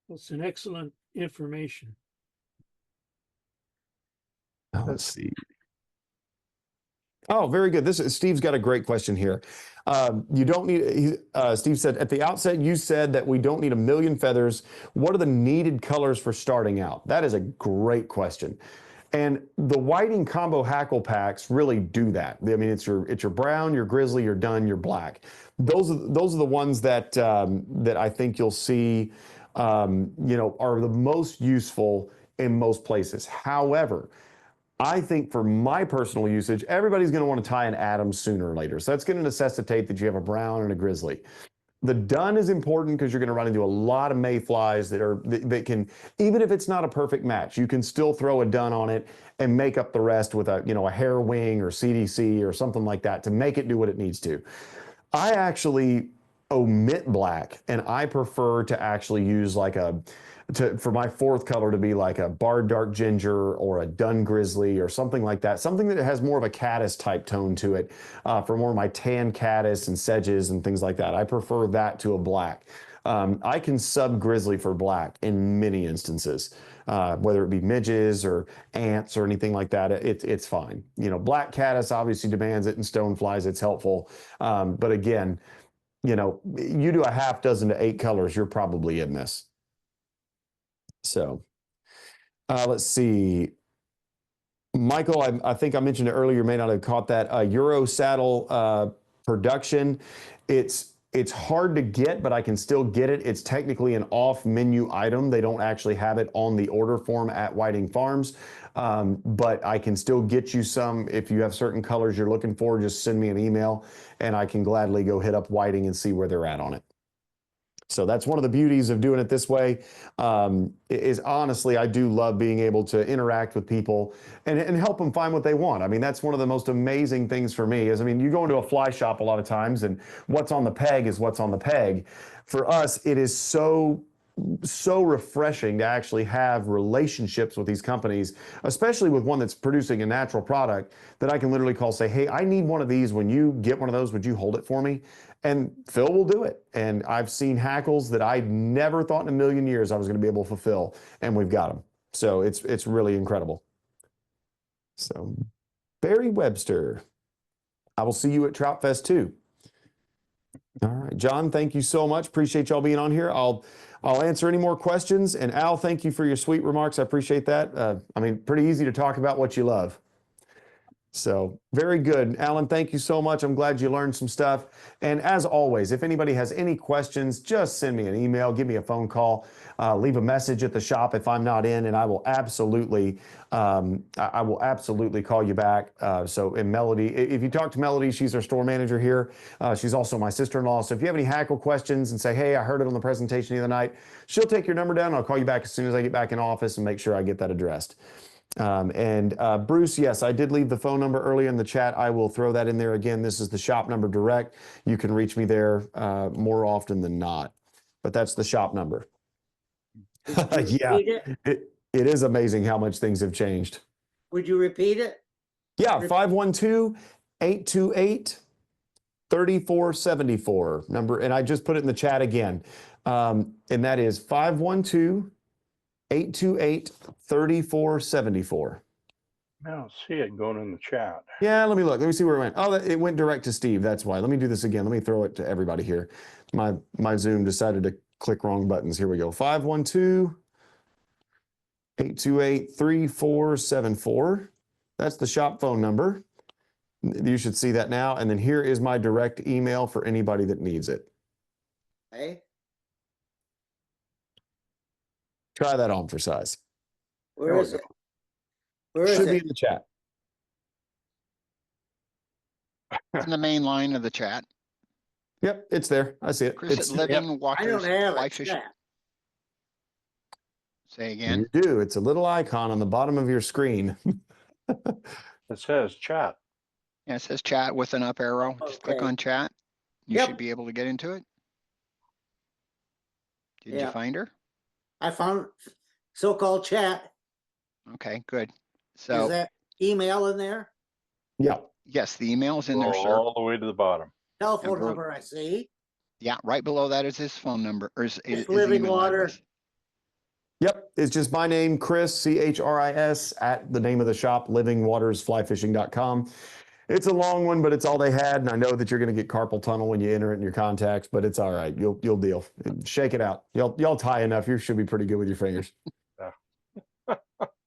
It's an excellent information. let's see. Oh, very good. Steve's got a great question here. You don't need, Steve said, at the outset, you said that we don't need 1 million feathers. What are the needed colors for starting out? That is a great question. And the whiting combo hackle packs really do that. I mean, it's your brown, your grizzly, your dun, your black. Those are the ones that that I think you'll see, are the most useful in most places. However, I think for my personal usage, everybody's going to want to tie an Adams sooner or later. So that's going to necessitate that you have a brown and a grizzly. The dun is important because you're going to run into a lot of mayflies that can, even if it's not a perfect match, you can still throw a dun on it and make up the rest with a hair wing or CDC or something like that to make it do what it needs to. I actually omit black, and I prefer to actually use like for my fourth color to be like a barred dark ginger or a dun grizzly or something like that, something that has more of a caddis type tone to it, for more of my tan caddis and sedges and things like that. I prefer that to a black. I can sub grizzly for black in many instances, whether it be midges or ants or anything like that. It's fine. You know, black caddis obviously demands it, and stoneflies, it's helpful. But again, you know, you do a half dozen to 8 colors, you're probably in this. So let's see. Michael, I think I mentioned it earlier, you may not have caught that. Euro saddle production, it's hard to get, but I can still get it. It's technically an off-menu item. They don't actually have it on the order form at Whiting Farms, but I can still get you some. If you have certain colors you're looking for, just send me an email, and I can gladly go hit up Whiting and see where they're at on it. So that's one of the beauties of doing it this way, is honestly, I do love being able to interact with people and help them find what they want. I mean, that's one of the most amazing things for me is, I mean, you go into a fly shop a lot of times and what's on the peg is what's on the peg. For us, it is so refreshing to actually have relationships with these companies, especially with one that's producing a natural product that I can literally call, say, hey, I need one of these. When you get one of those, would you hold it for me? And Phil will do it. And I've seen hackles that I never thought in a million years I was going to be able to fulfill, and we've got them. So it's really incredible. So Barry Webster, I will see you at Trout Fest too. All right, John, thank you so much. Appreciate y'all being on here. I'll answer any more questions. And Al, thank you for your sweet remarks. I appreciate that. I mean, pretty easy to talk about what you love. So very good. Alan, thank you so much. I'm glad you learned some stuff. And as always, if anybody has any questions, just send me an email, give me a phone call, leave a message at the shop if I'm not in, and I will absolutely call you back. And Melody, if you talk to Melody, she's our store manager here. She's also my sister-in-law. So if you have any hackle questions and say, hey, I heard it on the presentation the other night, she'll take your number down. I'll call you back as soon as I get back in office and make sure I get that addressed. Bruce, yes, I did leave the phone number earlier in the chat. I will throw that in there again. This is the shop number direct. You can reach me there more often than not, but that's the shop number. Yeah, it is amazing how much things have changed. Would you repeat it? Yeah, 512-828-3474 number. And I just put it in the chat again. And that is 512-828-3474. I don't see it going in the chat. Yeah, let me look. Let me see where it went. Oh, it went direct to Steve. That's why. Let me do this again. Let me throw it to everybody here. My Zoom decided to click wrong buttons. Here we go. 512-828-3474. That's the shop phone number. You should see that now. And then here is my direct email for anybody that needs it. Hey, Try that on for size. where is it? Where is Should be it? in the chat. In the main line of the chat. Yep, it's there. I see it. Chris It's, at Living I don't Waters have Fly it. Fishing. Yeah. Say again. you do. It's a little icon on the bottom of your screen. It says chat. Yeah, it says chat with an up arrow. Just click Okay. on chat. You Yep. should be able to get into it. Did you Yeah. find her? I found so-called chat. Okay, good. Is So that email in there? Yeah. yes, the email is in there, Go sir. all the way to the bottom. Telephone below- number I see. Yeah, right below that is his phone number or is It's Living email Water. address. Yep. It's just my name, Chris, CHRIS, at the name of the shop, livingwatersflyfishing.com. It's a long one, but it's all they had. And I know that you're going to get carpal tunnel when you enter it in your contacts, but it's all right. You'll deal. Shake it out. Y'all tie enough. You should be pretty good with your fingers.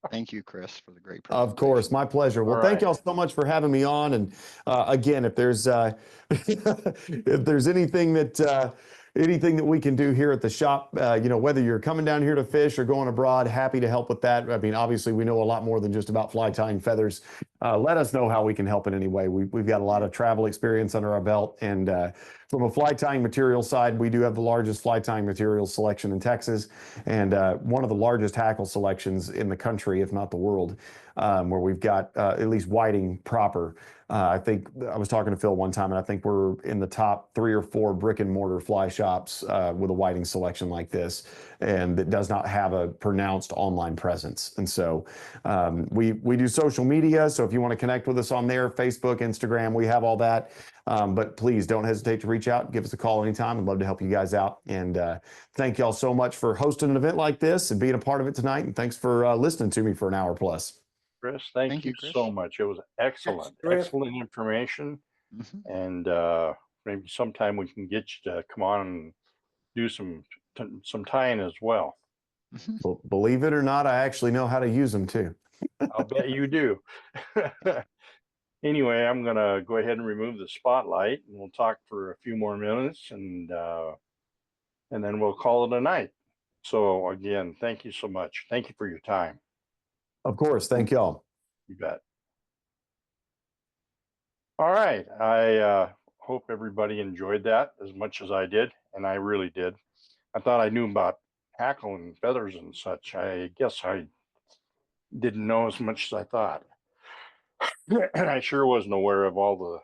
Thank you, Chris, for the great Of course, presentation. my pleasure. Well, All thank right. y'all so much for having me on. And again, if there's if there's anything that we can do here at the shop, whether you're coming down here to fish or going abroad, happy to help with that. I mean, obviously, we know a lot more than just about fly tying feathers. let us know how we can help in any way. We've got a lot of travel experience under our belt. And from a fly tying material side, we do have the largest fly tying materials selection in Texas and one of the largest hackle selections in the country, if not the world, where we've got at least whiting proper. I think I was talking to Phil one time, and I think we're in the top 3 or 4 brick and mortar fly shops with a whiting selection like this, and that does not have a pronounced online presence. And so we do social media. So if you want to connect with us on there, Facebook, Instagram, we have all that. But please don't hesitate to reach out. Give us a call anytime. I'd love to help you guys out. And thank y'all so much for hosting an event like this and being a part of it tonight. And thanks for listening to me for an hour plus. Chris, thank you Chris. so much. It was excellent, terrific. excellent information. Mhm. And maybe sometime we can get you to come on and do some tying as well. Mhm. Believe it or not, I actually know how to use them too. I'll bet you do. Anyway, I'm gonna go ahead and remove the spotlight, and we'll talk for a few more minutes, and then we'll call it a night. So again, thank you so much. Thank you for your time. Of course. Thank y'all. You bet. All right. I hope everybody enjoyed that as much as I did, and I really did. I thought I knew about hackle and feathers and such. I guess I didn't know as much as I thought. And I sure wasn't aware of all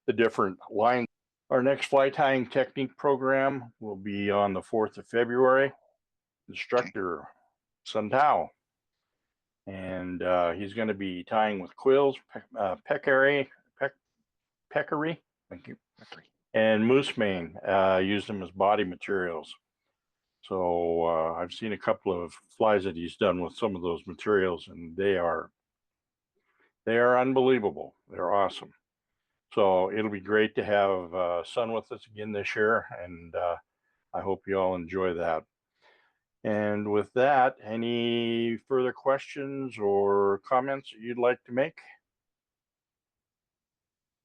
the different lines. Our next fly tying technique program will be on the 4th of February. Instructor Sun Tao. And he's going to be tying with quills, peccary, thank you, and moose mane. Use them as body materials. So I've seen a couple of flies that he's done with some of those materials, and they are unbelievable. They're awesome. So it'll be great to have Sun with us again this year, and I hope you all enjoy that. And with that, any further questions or comments that you'd like to make?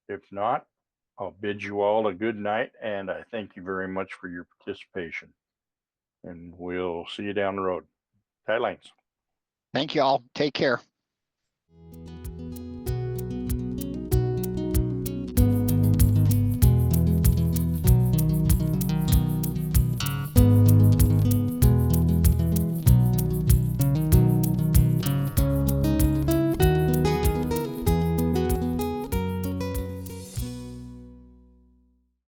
If not, I'll bid you all a good night, and I thank you very much for your participation. And we'll see you down the road. Tight lines. Thank you all. Take care.